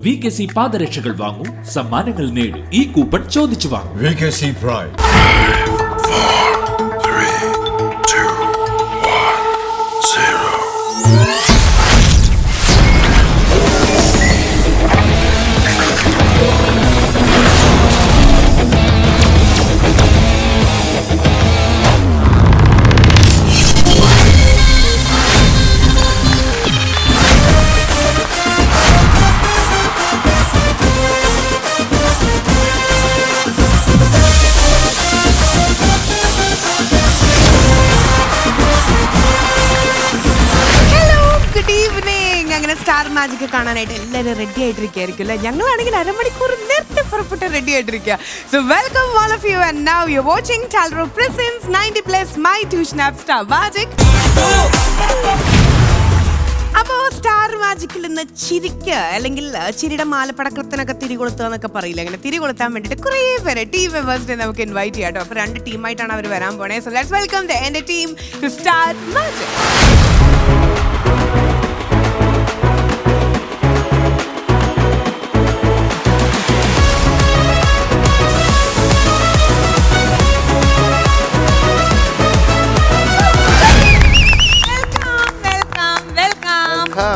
VKC പാദരക്ഷകൾ വാങ്ങൂ, സമ്മാനങ്ങൾ നേടൂ. ഈ കൂപ്പൺ ചോദിച്ചു വാങ്ങൂ. VKC Pride. 5, 3, 2, 1, 0. സ്റ്റാർ മാജിക് കാണാനായിട്ട് എല്ലാവരും റെഡി ആയിട്ടിരിക്കുകയായിരിക്കും അല്ലേ? ഞങ്ങളാണെങ്കിൽ അരമണിക്കൂർ നേരത്തെ പുറപ്പെട്ട് റെഡി ആയിട്ടിരിക്കുക. So welcome all of you and now you watching ടാൽറോ presents 90+ my tuition app star magic. അപ്പോൾ സ്റ്റാർ മാജിക്കിൽ നിന്ന് ചിരിക്കുക അല്ലെങ്കിൽ ചിരിയുടെ മാലപ്പടക്കത്തിനൊക്കെ തിരികൊളുത്തുക എന്നൊക്കെ പറയില്ല. അങ്ങനെ തിരികൊളുത്താൻ വേണ്ടിയിട്ട് കുറേ പേര് ടീം മെമ്പേഴ്സിനെ നമുക്ക് ഇൻവൈറ്റ് ചെയ്യാം കേട്ടോ. അപ്പോൾ 2 ടീമായിട്ടാണ് അവർ വരാൻ പോണേ. സോ ലെറ്റ്സ് വെൽക്കം എൻ്റെ ടീം ടു സ്റ്റാർ മാജിക്.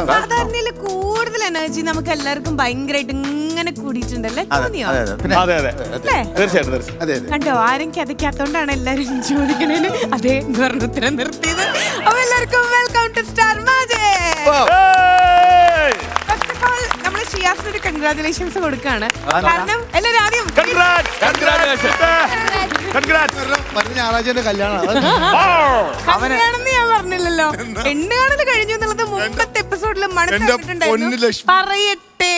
സാധാരണയില് കൂടുതൽ എനർജി നമുക്ക് എല്ലാവർക്കും ഭയങ്കരമായിട്ട് ഇങ്ങനെ കൂടിയിട്ടുണ്ടല്ലേ? കണ്ടോ, ആരും കിതയ്ക്കാത്തോണ്ടാണ് എല്ലാരും ചോദിക്കണേന് അതേ ഉത്തരം നിർത്തിയത്. അപ്പൊ എല്ലാവർക്കും welcome to Star Magic. First of all നമ്മൾ ഷിയാസിന് ഒരു കൺഗ്രാറ്റുലേഷൻസ് കൊടുക്കാണ്. കാരണം എല്ലാവരും ആദ്യം ഞായറാഴ്ച കല്യാണം അവനാണെന്ന് ഞാൻ പറഞ്ഞില്ലല്ലോ. പെണ്ണ് കാണല് കഴിഞ്ഞു എന്നുള്ളത് മുമ്പത്തെ എപ്പിസോഡിൽ പറയട്ടെ.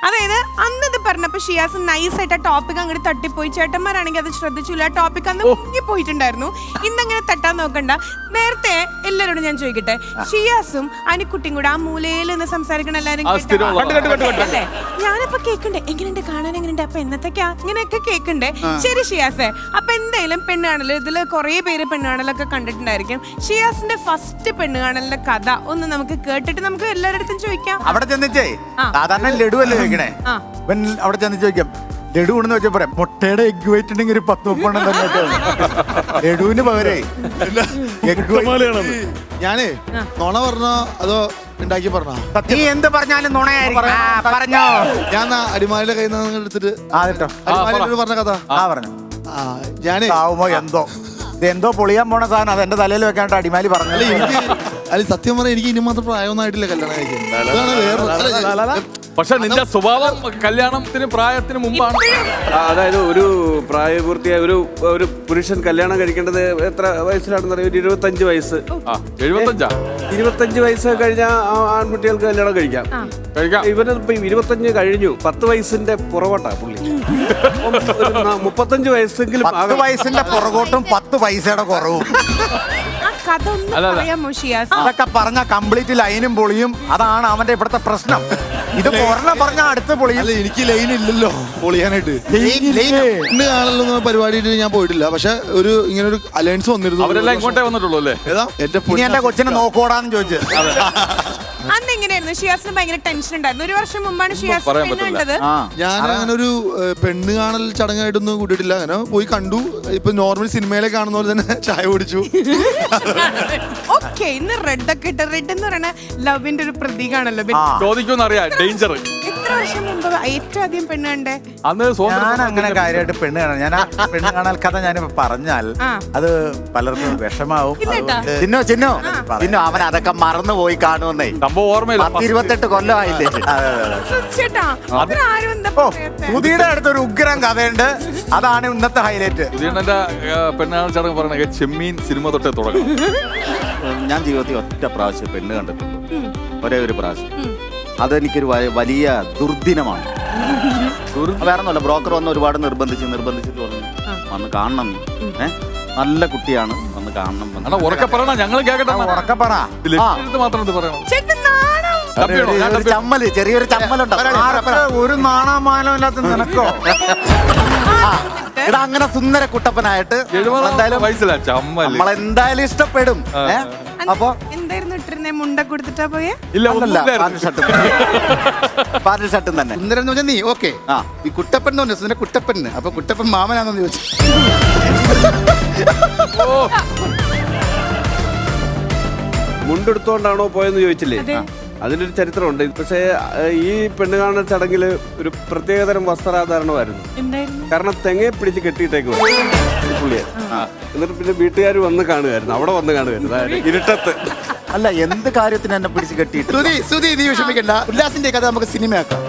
അതായത് അന്നത് പറഞ്ഞപ്പോ ഷിയാസ് നൈസായിട്ട് ആ ടോപ്പിക് അങ്ങോട്ട് തട്ടിപ്പോയി. ചേട്ടന്മാരാണെങ്കിൽ അത് ശ്രദ്ധിച്ചില്ല. ആ ടോപ്പിക് അന്ന് മുങ്ങി പോയിട്ടുണ്ടായിരുന്നു. ഇന്നങ്ങനെ തട്ടാൻ നോക്കണ്ട. നേരത്തെ എല്ലാരോടും ഞാൻ ചോദിക്കട്ടെ, ഷിയാസും അനിക്കുട്ടിയും കൂടെ ആ മൂലയിൽ നിന്ന് സംസാരിക്കണ എല്ലാരും അല്ലേ? ഞാനപ്പോ കേക്കണ്ടേ എങ്ങനെയുണ്ട് കാണാൻ, എങ്ങനെയുണ്ട്, അപ്പൊ എന്നത്തേക്കാ ഇങ്ങനെയൊക്കെ കേക്കണ്ടേ? ശരി ഷിയാസേ, അപ്പൊ എന്തായാലും പെണ്ണ് കാണല് ഇതില് കുറെ പേര് പെണ്ണ് കാണലൊക്കെ കണ്ടിട്ടുണ്ടായിരിക്കും. ഷിയാസിന്റെ ഫസ്റ്റ് പെണ്ണ് കാണലിന്റെ കഥ ഒന്ന് നമുക്ക് കേട്ടിട്ട് നമുക്ക് എല്ലാവരുടെ അടുത്തും ചോദിക്കാം. അവിടെ ചെന്നിട്ടേ സാധാരണ ലഡു അല്ലേ ചോദിക്കണേ? അവിടെ ചെന്ന് ചോദിക്കാം ലഡു ഉണ്ടെന്ന് വെച്ചാൽ പറയാം മുട്ടയുടെ എഗ് വെയിറ്റ് ഉണ്ടെങ്കിൽ ഒരു 10-30 തന്നെ ലഡുവിന് പകരേ ഞാനേ നുണ പറഞ്ഞോ അതോ ഉണ്ടാക്കി പറഞ്ഞോ? നീ എന്ത് പറഞ്ഞാലും പറഞ്ഞോ. ഞാൻ അടിമാലിയുടെ കയ്യിൽ നിന്ന് എടുത്തിട്ട് പറഞ്ഞ കഥ പറഞ്ഞു. ഞാനേ എന്തോ പൊളിയാൻ പോണ സാധനം അത് എന്റെ തലയിൽ വെക്കാണ്ട് അടിമാലി പറഞ്ഞു. എനിക്ക് അല്ല സത്യം പറഞ്ഞാൽ എനിക്ക് ഇനി മാത്രം പ്രായമൊന്നും ആയിട്ടില്ല കല്യാണം കഴിക്കാൻ. പക്ഷെ നിന്റെ സ്വഭാവം കല്യാണത്തിന് പ്രായത്തിന് മുമ്പാണ്. അതായത് ഒരു പ്രായപൂർത്തിയായ ഒരു പുരുഷൻ കല്യാണം കഴിക്കേണ്ടത് എത്ര വയസ്സിലാണെന്ന് അറിയാം? ഒരു 25 വയസ്സ്. 25 വയസ്സ് കഴിഞ്ഞാൽ ആൺകുട്ടികൾക്ക് കല്യാണം കഴിക്കാം. ഇവനിപ്പോ 25 കഴിഞ്ഞു. 10 വയസ്സിന്റെ പുറകോട്ടാ പുള്ളി. 35 വയസ്സെങ്കിലും 10 വയസ്സിന്റെ പുറകോട്ടും 10 പൈസയുടെ കുറവും. അതൊക്കെ പറഞ്ഞ കംപ്ലീറ്റ് ലൈനും പൊളിയും. അതാണ് അവന്റെ ഇവിടുത്തെ പ്രശ്നം. ഇത് പറഞ്ഞ അടുത്ത പൊളിയും. എനിക്ക് ലൈൻ ഇല്ലല്ലോ പൊളിയാനായിട്ട്. ഇന്ന് കാണലൊന്നും പരിപാടി ഞാൻ പോയിട്ടില്ല. പക്ഷെ ഒരു ഇങ്ങനെ ഒരു അലയൻസ് വന്നിരുന്നു. അവരെല്ലാം ഇങ്ങോട്ടേ വന്നിട്ടുള്ളൂ അല്ലേ? എന്റെ കൊച്ചിനെ നോക്കോടാന്ന് ചോദിച്ചു. അന്ന് എങ്ങനെയായിരുന്നു? ഷിയാസിന് ഭയങ്കര ടെൻഷൻ ഉണ്ടായിരുന്നു. 1 വർഷം മുമ്പാണ് ഷിയാസ് കണ്ടത്. ഞാൻ അങ്ങനെ ഒരു പെണ്ണ് കാണൽ ചടങ്ങായിട്ടൊന്നും കൂട്ടിയിട്ടില്ല. അങ്ങനെ പോയി കണ്ടു. ഇപ്പൊ നോർമൽ സിനിമയിലെ കാണുന്ന പോലെ തന്നെ ചായ കുടിച്ചു. ഓക്കെ, ഇന്ന് റെഡ് ഒക്കെ ഇട്ട്. റെഡ് എന്ന് പറയുന്ന ലവിന്റെ ഒരു പ്രതീകമാണല്ലോ. ഡേഞ്ചർ. എത്ര വർഷം മുമ്പ് ഏറ്റവും ആദ്യം പെണ്ണ് കണ്ടേ? ഞാൻ അങ്ങനെ കാര്യമായിട്ട് പെണ്ണ് കാണാൻ ഞാൻ പെണ്ണ് കാണാൻ കഥ ഞാനിപ്പോ പറഞ്ഞാൽ അത് പലർക്കും വിഷമാവും. ചിന്നോ അവൻ അതൊക്കെ മറന്നുപോയി കാണുമെന്നേ. 28 കൊല്ലമായില്ലേ? സുധീയുടെ അടുത്തൊരു ഉഗ്രം കഥയുണ്ട്. അതാണ് ഇന്നത്തെ ഹൈലൈറ്റ്. പെണ്ണാണ് ചടങ്ങ് പറയണ ചെമ്മീൻ സിനിമ തൊട്ടേ തുടങ്ങും. ഞാൻ ജീവിതത്തിൽ ഒറ്റ പ്രാവശ്യം പെണ്ണ് കണ്ടിട്ടുള്ളൂ. ഒരേ ഒരു പ്രാവശ്യം. അതെനിക്കൊരു വലിയ ദുർദിനമാണ്. വേറെ ഒന്നുമല്ല, ബ്രോക്കർ വന്ന് ഒരുപാട് നിർബന്ധിച്ച് പറഞ്ഞു വന്ന് കാണണം. നല്ല കുട്ടിയാണ്, വന്ന് കാണണം. ഉറക്കെ പറയണ, ഞങ്ങൾ കേൾക്കട്ടെ. ഉറക്കെ പറ. മാത്രം പറയണം. ചമ്മല്, ചെറിയൊരു ചമ്മലുണ്ടോ? ഒരു നാണാമാനം ഇല്ലാത്ത നിനക്കോ? എടാ അങ്ങനെ സുന്ദര കുട്ടപ്പനായിട്ട് നമ്മളെന്തായാലും ഇഷ്ടപ്പെടും. അപ്പൊ എന്തായിരുന്നു ഇട്ടിരുന്നേ? മുണ്ട കൊടുത്തിട്ടാ പോയെ? ഇല്ല അല്ലല്ല, ഒന്നുമില്ലായിരുന്നു. പാന്റും ഷർട്ടും തന്നെ. സുന്ദരൻ എന്ന് പറഞ്ഞാൽ നീ ഓക്കെ ആ. ഈ കുട്ടപ്പൻ എന്ന് പറഞ്ഞു സുന്ദരൻ കുട്ടപ്പന് അപ്പൊ കുട്ടപ്പൻ മാമനാണെന്ന് ചോദിച്ചു. മുണ്ടെടുത്തോണ്ടാണോ പോയെന്ന് ചോദിച്ചില്ലേ? അതിലൊരു ചരിത്രമുണ്ട്. പക്ഷേ ഈ പെണ്ണ് കാണൽ ചടങ്ങിൽ ഒരു പ്രത്യേകതരം വസ്ത്രാധാരണമായിരുന്നു. കാരണം തെങ്ങയെ പിടിച്ച് കെട്ടിയിട്ടേക്ക് പുള്ളിയെ. എന്നിട്ട് പിന്നെ വീട്ടുകാർ വന്ന് കാണുമായിരുന്നു, അവിടെ വന്ന് കാണുമായിരുന്നു, അതായത് ഇരുട്ടത്ത്. അല്ല, എന്ത് കാര്യത്തിന് എന്നെ പിടിച്ച് കെട്ടിയിട്ട്? സുധി നീ വിഷമിക്കണ്ട, ഉല്ലാസിന്റെ കഥ നമുക്ക് സിനിമയാക്കാം.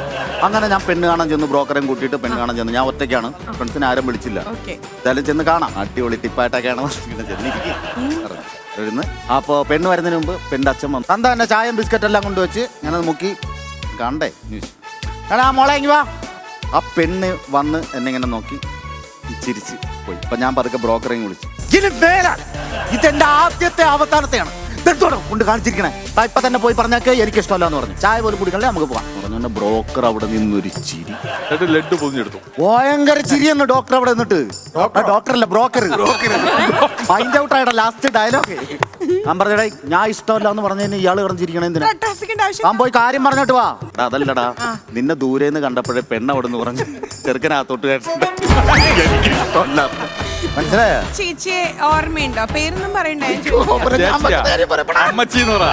അങ്ങനെ ഞാൻ പെണ്ണ് കാണാൻ ചെന്ന്, ബ്രോക്കറേയും കൂട്ടിയിട്ട് പെണ്ണ് കാണാൻ ചെന്ന്. ഞാൻ ഒറ്റയ്ക്കാണ്, ഫ്രണ്ട്സിനെ ആരും വിളിച്ചില്ല. എന്തായാലും ചെന്ന് കാണാം, അടിപൊളി ടിപ്പായിട്ടൊക്കെയാണ് ചെന്നിരിക്കുന്നു. അപ്പോ പെണ്ണ് വരുന്നതിന് മുമ്പ് പെണ്ണിന്റെ അച്ഛൻ വന്നു. എന്താ എന്നെ ചായയും ബിസ്ക്കറ്റ് എല്ലാം കൊണ്ടുവച്ച് ഞാനത് മുക്കി കണ്ടേ. ആ മോളെ ഇങ്ങ് വാ. ആ പെണ്ണ് വന്ന് എന്നെ ഇങ്ങനെ നോക്കി ചിരിച്ച് പോയി. അപ്പൊ ഞാൻ പതുക്കെ ബ്രോക്കറേയും വിളിച്ചു. ഇതെന്റെ ആദ്യത്തെ അവതാരത്തെയാണ് കൊണ്ട് കാണിച്ചിരിക്കണേ. ഇപ്പൊ തന്നെ പോയി പറഞ്ഞാൽ എനിക്ക് ഇഷ്ടമല്ല എന്ന് പറഞ്ഞു. ചായ പോലും കുടിക്കണ്ടേ, നമുക്ക് പോവാം പറഞ്ഞു. ബ്രോക്കർ അവിടെ നിന്നൊരു ചിരി, ലഡ്ഡു പൊതിഞ്ഞെടുത്തു. ഭയങ്കര ചിരിയെന്ന് ഡോക്ടർ അവിടെ നിന്നിട്ട്. ഡോക്ടറല്ല, ബ്രോക്കർ. ഫൈൻഡ് ഔട്ട് ആയിട്ടാ ലാസ്റ്റ് ഡയലോഗ്. ഞാൻ പറഞ്ഞേ ഞാൻ ഇഷ്ടമല്ല എന്ന് പറഞ്ഞതിന് ഇയാള് കിടന്നിരിക്കണേ എന്തിനാ? ഞാൻ പോയി കാര്യം പറഞ്ഞിട്ട് വാ. അതല്ലടാ, നിന്നെ ദൂരേന്ന് കണ്ടപ്പോഴേ പെണ്ണ അവിടെ നിന്ന് പറഞ്ഞു ചെറുക്കനകത്തോട്ട് കേട്ടിട്ടുണ്ട്. മനസ്സിലായോ? ചേച്ചിയെ ഓർമ്മയുണ്ടോ? പേരൊന്നും പറയണ്ടേ? അമ്മച്ചി എന്ന് പറ,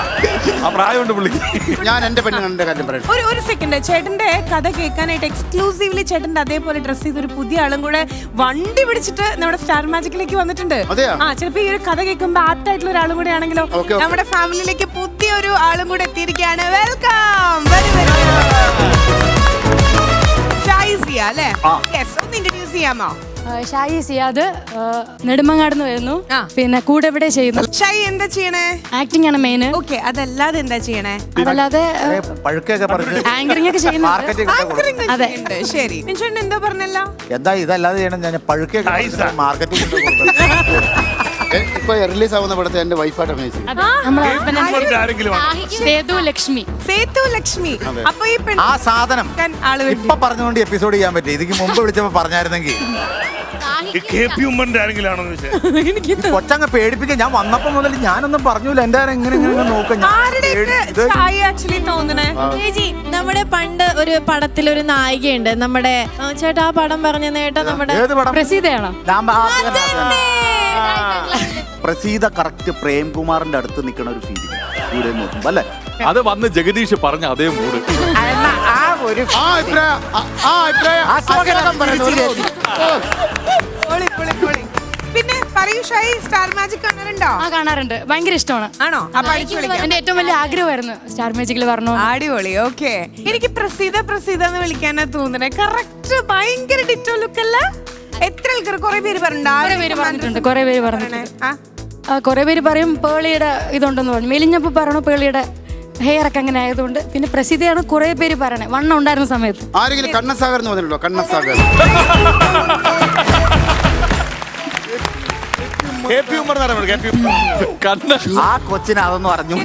ആ പ്രായമുണ്ട് പുള്ളിക്ക്. ഞാൻ എന്റെ പെണ്ണുങ്ങളുടെ കാര്യം പറയട്ടെ. ഒരു സെക്കൻഡ്, ചേട്ടന്റെ കഥ കേൾക്കാനായിട്ട് എക്സ്ക്ലൂസീവ്ലി ചേട്ടന്റെ അതേപോലെ ഡ്രസ് ചെയ്ത ഒരു പുതിയ ആളും കൂടെ വണ്ടി പിടിച്ചിട്ട് നമ്മുടെ സ്റ്റാർ മാജിക്കിലേക്ക് വന്നിട്ടുണ്ട്. ആ, ചിലപ്പോ ഈ ഒരു കഥ കേൾക്കുമ്പോ ആപ്റ്റ് ആയിട്ടുള്ള ഒരാളും കൂടെ ആണെങ്കിലോ. നമ്മുടെ ഫാമിലിയിലേക്ക് പുതിയൊരു ആളും കൂടെ എത്തിയിരിക്കുകയാണ്. വെൽക്കം. ഷായിസിയ അല്ലേ? യെസ്, ഒന്ന് ഇൻട്രൊഡ്യൂസ് ചെയ്യാമോ? ഷായി സിയാദ്, നെടുമങ്ങാടുന്ന് വരുന്നു. പിന്നെ കൂടെ ഇവിടെ ചെയ്യുന്നു. ഷായി എന്താ ചെയ്യണേ? ആക്ടിംഗ് ആണ് മെയിൻ. ഓക്കെ, അതല്ലാതെ എന്താ ചെയ്യണേ? അതല്ലാതെ പഴുക്കൊക്കെ പറഞ്ഞു ആങ്കറിംഗ് ഒക്കെ ചെയ്യുന്നു. അതെ, ശരി. ചേട്ടൻ എന്താ പറഞ്ഞല്ലോ? എന്താ ഇതല്ലാതെ ചെയ്യണം? ഞാൻ പഴുക്കൊക്കെ മാർക്കറ്റിംഗ് ഇപ്പൊ റിലീസ് ആവുന്ന പടത്തെ എന്റെ വൈഫായിട്ട് അഭിനയിച്ചു. സേതു ലക്ഷ്മി. സേതു ലക്ഷ്മി. അപ്പൊ ഈ ആ സാധനം ഇപ്പൊ പറഞ്ഞുകൊണ്ട് എപ്പിസോഡ് ചെയ്യാൻ പറ്റും. ഇതിക്ക് മുമ്പ് വിളിച്ചപ്പോ പറഞ്ഞായിരുന്നെങ്കിൽ കൊച്ചങ്ങ് പേടിപ്പിക്കാൻ. ഞാൻ വന്നപ്പോ മുതൽ ഞാനൊന്നും പറഞ്ഞില്ല. എന്റെ എങ്ങനെ നോക്കാം. ചേച്ചി, നമ്മുടെ പണ്ട് ഒരു പടത്തിലൊരു നായികയുണ്ട്, നമ്മുടെ ചേട്ടാ ആ പടം പറഞ്ഞ നേട്ടാ, നമ്മുടെ പ്രസീതയാണോ? പ്രസീത കറക്റ്റ് പ്രേംകുമാറിന്റെ അടുത്ത് നിൽക്കണ ഒരു ഫീലിംഗ് ദൂരെ നോക്കുമ്പോ അല്ലേ? അത് വന്ന് ജഗദീഷ് പറഞ്ഞ അതേ മൂഡ്. പിന്നെ പറയൂ ഷായി, സ്റ്റാർ മാജിക് കാണാറുണ്ടോ? കാണാറുണ്ട്, ഭയങ്കര ഇഷ്ടമാണ്. ആണോ? എന്റെ ഏറ്റവും വലിയ ആഗ്രഹമായിരുന്നു സ്റ്റാർ മാജിക്കിൽ പറഞ്ഞു. അടിപൊളി. ഓക്കെ, എനിക്ക് പ്രസീത എന്ന് വിളിക്കാനാ തോന്നണേ. കറക്റ്റ് ഭയങ്കര ഡിറ്റോ ലുക്ക് അല്ല? എത്ര ആൾക്കാർ? കുറെ പേര് പറഞ്ഞിട്ടുണ്ട്. കുറെ പേര് പറയും പേളിയുടെ ഇതുണ്ടെന്ന് പറഞ്ഞു. മെലിഞ്ഞപ്പോ പറഞ്ഞു പേളിയുടെ ഹെയർ ഒക്കെ അങ്ങനെ ആയതുകൊണ്ട്. പിന്നെ പ്രസിദ്ധയാണ് കുറെ പേര് പറയണേ വണ്ണം ഉണ്ടായിരുന്ന സമയത്ത്. ആരെങ്കിലും കണ്ണസാഗർ എന്ന് പറഞ്ഞിട്ടുണ്ടോ? കണ്ണസാഗർ ആ കൊച്ചിന് അതൊന്നും അറിഞ്ഞു.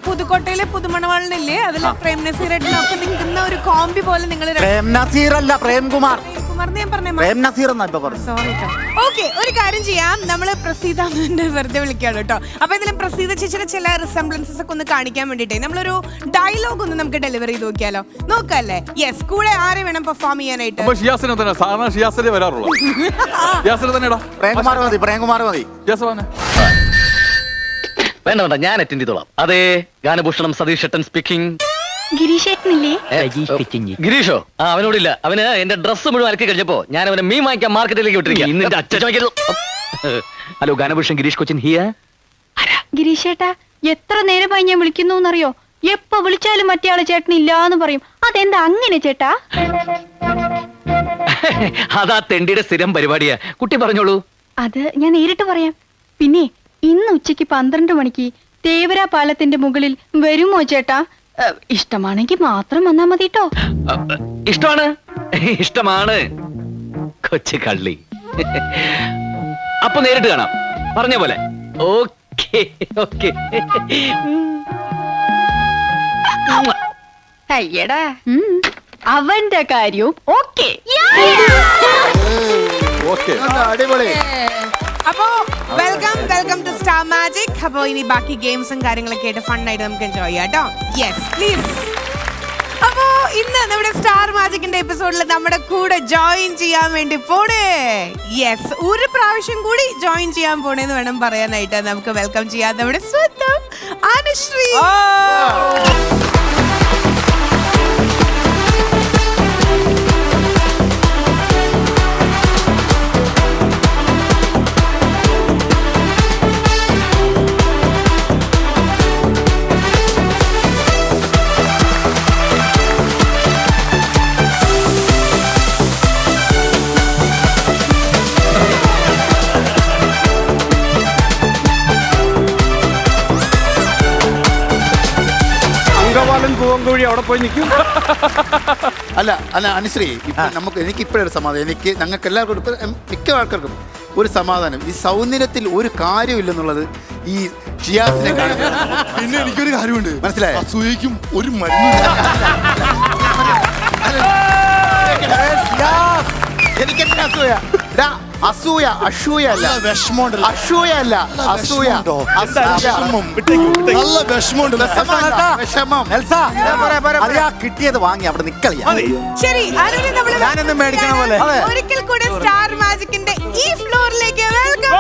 പുതുക്കോട്ടയിലെ പുതുമണവാളിനില്ലേ, അതിൽ പ്രേം നസീറായിട്ടൊക്കെ നിൽക്കുന്ന ഒരു കോമ്പി പോലെ നിങ്ങൾ. പ്രേം നസീർ അല്ല, പ്രേംകുമാർ. ഓക്കെ, ഒരു കാര്യം ചെയ്യാം, നമ്മള് പ്രസീത വെറുതെ വിളിക്കാണ് കേട്ടോ. അപ്പൊ ഇതിലും പ്രസീത ചേച്ചിയുടെ ചില റിസംബ്ലൻസസ് ഒക്കെ ഒന്ന് കാണിക്കാൻ വേണ്ടിട്ടേ നമ്മളൊരു ഡയലോഗ് ഒന്ന് നമുക്ക് ഡെലിവറി ചെയ്ത് നോക്കിയാലോ? നോക്കല്ലേ? യെസ്, കൂടെ ആരെ വേണം പെർഫോം ചെയ്യാനായിട്ട്? വേണ്ട വേണ്ട, ഞാൻ അറ്റൻഡ് ചെയ്തോളാം. അതെ, ഗാനഭൂഷണം സതീഷ് ഏട്ടൻ സ്പീക്കിംഗ്. ഗിരീഷോ? ആ, അവനോടില്ല. അവന് എന്റെ ഡ്രസ്സ് മുഴുവൻ അലക്കി കഴിഞ്ഞപ്പോ ഞാൻ അവനെ മീൻ വാങ്ങിക്കാൻ മാർക്കറ്റിലേക്ക് വിട്ടിരിക്കുക. ഇന്ന് എന്റെ അച്ഛൻ ചോദിക്കരുത്. Hello, ഗാനഭൂഷൺ Girish Cochin here. ഗിരീഷ് ചേട്ടാ, എത്ര നേരമായി ഞാൻ വിളിക്കുന്നു എന്നറിയോ? എപ്പോ വിളിച്ചാലും മറ്റേ ആള് ചേട്ടനില്ലാന്ന് പറയും. അതെന്താ അങ്ങനെ ചേട്ടാ? അതാ തെണ്ടിയുടെ സ്ഥിരം പരിപാടിയാ. കുട്ടി പറഞ്ഞോളൂ. അത് ഞാൻ നേരിട്ട് പറയാം. പിന്നെ ഇന്ന് ഉച്ചയ്ക്ക് 12 മണിക്ക് തേവര പാലത്തിന്റെ മുകളിൽ വരുമോ ചേട്ടാ? ഇഷ്ടമാണെങ്കിൽ മാത്രം വന്നാ മതി കേട്ടോ. ഇഷ്ടമാണ്, ഇഷ്ടമാണ് കൊച്ചു കള്ളി. അപ്പൊ നേരിട്ട് കാണാം, പറഞ്ഞ പോലെ. Okay okay. അയ്യടാ, അവന്റെ കാര്യവും ഓക്കെ. അടിപൊളി. അപ്പോ വെൽക്കം ടു സ്റ്റാർ മാജിക്. അപ്പോ ഇനി ബാക്കി ഗെയിംസും കാര്യങ്ങളൊക്കെ ആയിട്ട് ഫണ്ണായിട്ട് നമുക്ക് എൻജോയ് ചെയ്യാം കേട്ടോ. Yes please. അപ്പോ ഇന്ന് നമ്മുടെ സ്റ്റാർ മാജിക്കിന്റെ എപ്പിസോഡിൽ നമ്മുടെ കൂടെ ജോയിൻ ചെയ്യാൻ വേണ്ടി പോണേ. യെസ്, ഒരു പ്രാവശ്യം കൂടി ജോയിൻ ചെയ്യാൻ പോണേന്ന് വേണം പറയാനായിട്ട്. നമുക്ക് വെൽക്കം ചെയ്യാം നമ്മുടെ സ്വന്തം അനുശ്രീ. പൂവൻകോഴി അവിടെ പോയി നിൽക്കും. അല്ല അനുശ്രീ, എനിക്ക് ഇപ്പോഴൊരു സമാധാനം. ഞങ്ങൾക്ക് എല്ലാവർക്കും മിക്ക ആൾക്കാർക്കും ഒരു സമാധാനം. ഈ സൗന്ദര്യത്തിൽ ഒരു കാര്യമില്ലെന്നുള്ളത് ഈ ഷിയാസിനെ കാണുമ്പോൾ. പിന്നെ എനിക്കൊരു കാര്യമുണ്ട്, മനസ്സിലായോ? അസൂയക്കും ഒരു മരുന്ന്. എനിക്കെന്തിനാ അസൂയ? അസൂയ അസൂയ അല്ല, വിഷമമുണ്ടല്ലോ. അസൂയ അല്ല, അസൂയ. നല്ല വിഷമമുണ്ട്. വിഷമം കിട്ടിയത് വാങ്ങി അവിടെ നിക്കളിയാ. ശരി, ഞാനൊന്നും മേടിക്കണ പോലെ. ഒരിക്കൽ കൂടെ സ്റ്റാർ മാജിക്കിന്റെ ഈ ഫ്ലോറിലേക്ക് വെൽക്കം.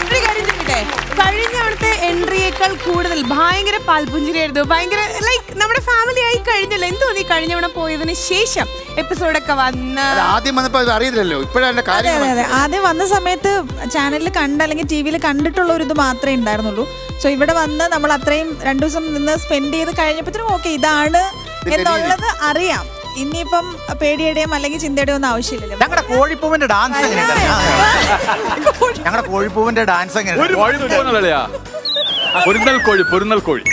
ഒരു കാര്യം ചോദിക്കട്ടെ, കഴിഞ്ഞ അവിടുത്തെ എൻട്രിയേക്കാൾ കൂടുതൽ ഭയങ്കര പാൽപുഞ്ചിരിയായിരുന്നു. ഭയങ്കര ലൈക്ക് നമ്മുടെ ഫാമിലി ആയി കഴിഞ്ഞല്ലോ. എന്ത് തോന്നി കഴിഞ്ഞ തവണ പോയതിനു ശേഷം എപ്പിസോഡൊക്കെ വന്ന്? ആദ്യം വന്നപ്പോ അത് അറിയില്ലല്ലോ, ഇപ്പോഴാണ് കാര്യം. ആദ്യം വന്ന സമയത്ത് ചാനലിൽ കണ്ട അല്ലെങ്കിൽ ടി വിയിൽ കണ്ടിട്ടുള്ള ഒരു ഇത് മാത്രമേ ഉണ്ടായിരുന്നുള്ളൂ. സോ ഇവിടെ വന്ന് നമ്മൾ അത്രയും 2 ദിവസം നിന്ന് സ്പെൻഡ് ചെയ്ത് കഴിഞ്ഞപ്പോഴത്തേനും ഓക്കെ ഇതാണ് എന്നുള്ളത് അറിയാം. ഇനിയിപ്പം പേടിയുടെയും അല്ലെങ്കിൽ ചിന്തയുടെയും ഒന്നും ആവശ്യമില്ലല്ലോ. ഞങ്ങളുടെ കോഴിപ്പൂവിന്റെ ഡാൻസ് പൊരുന്നൽ കോഴി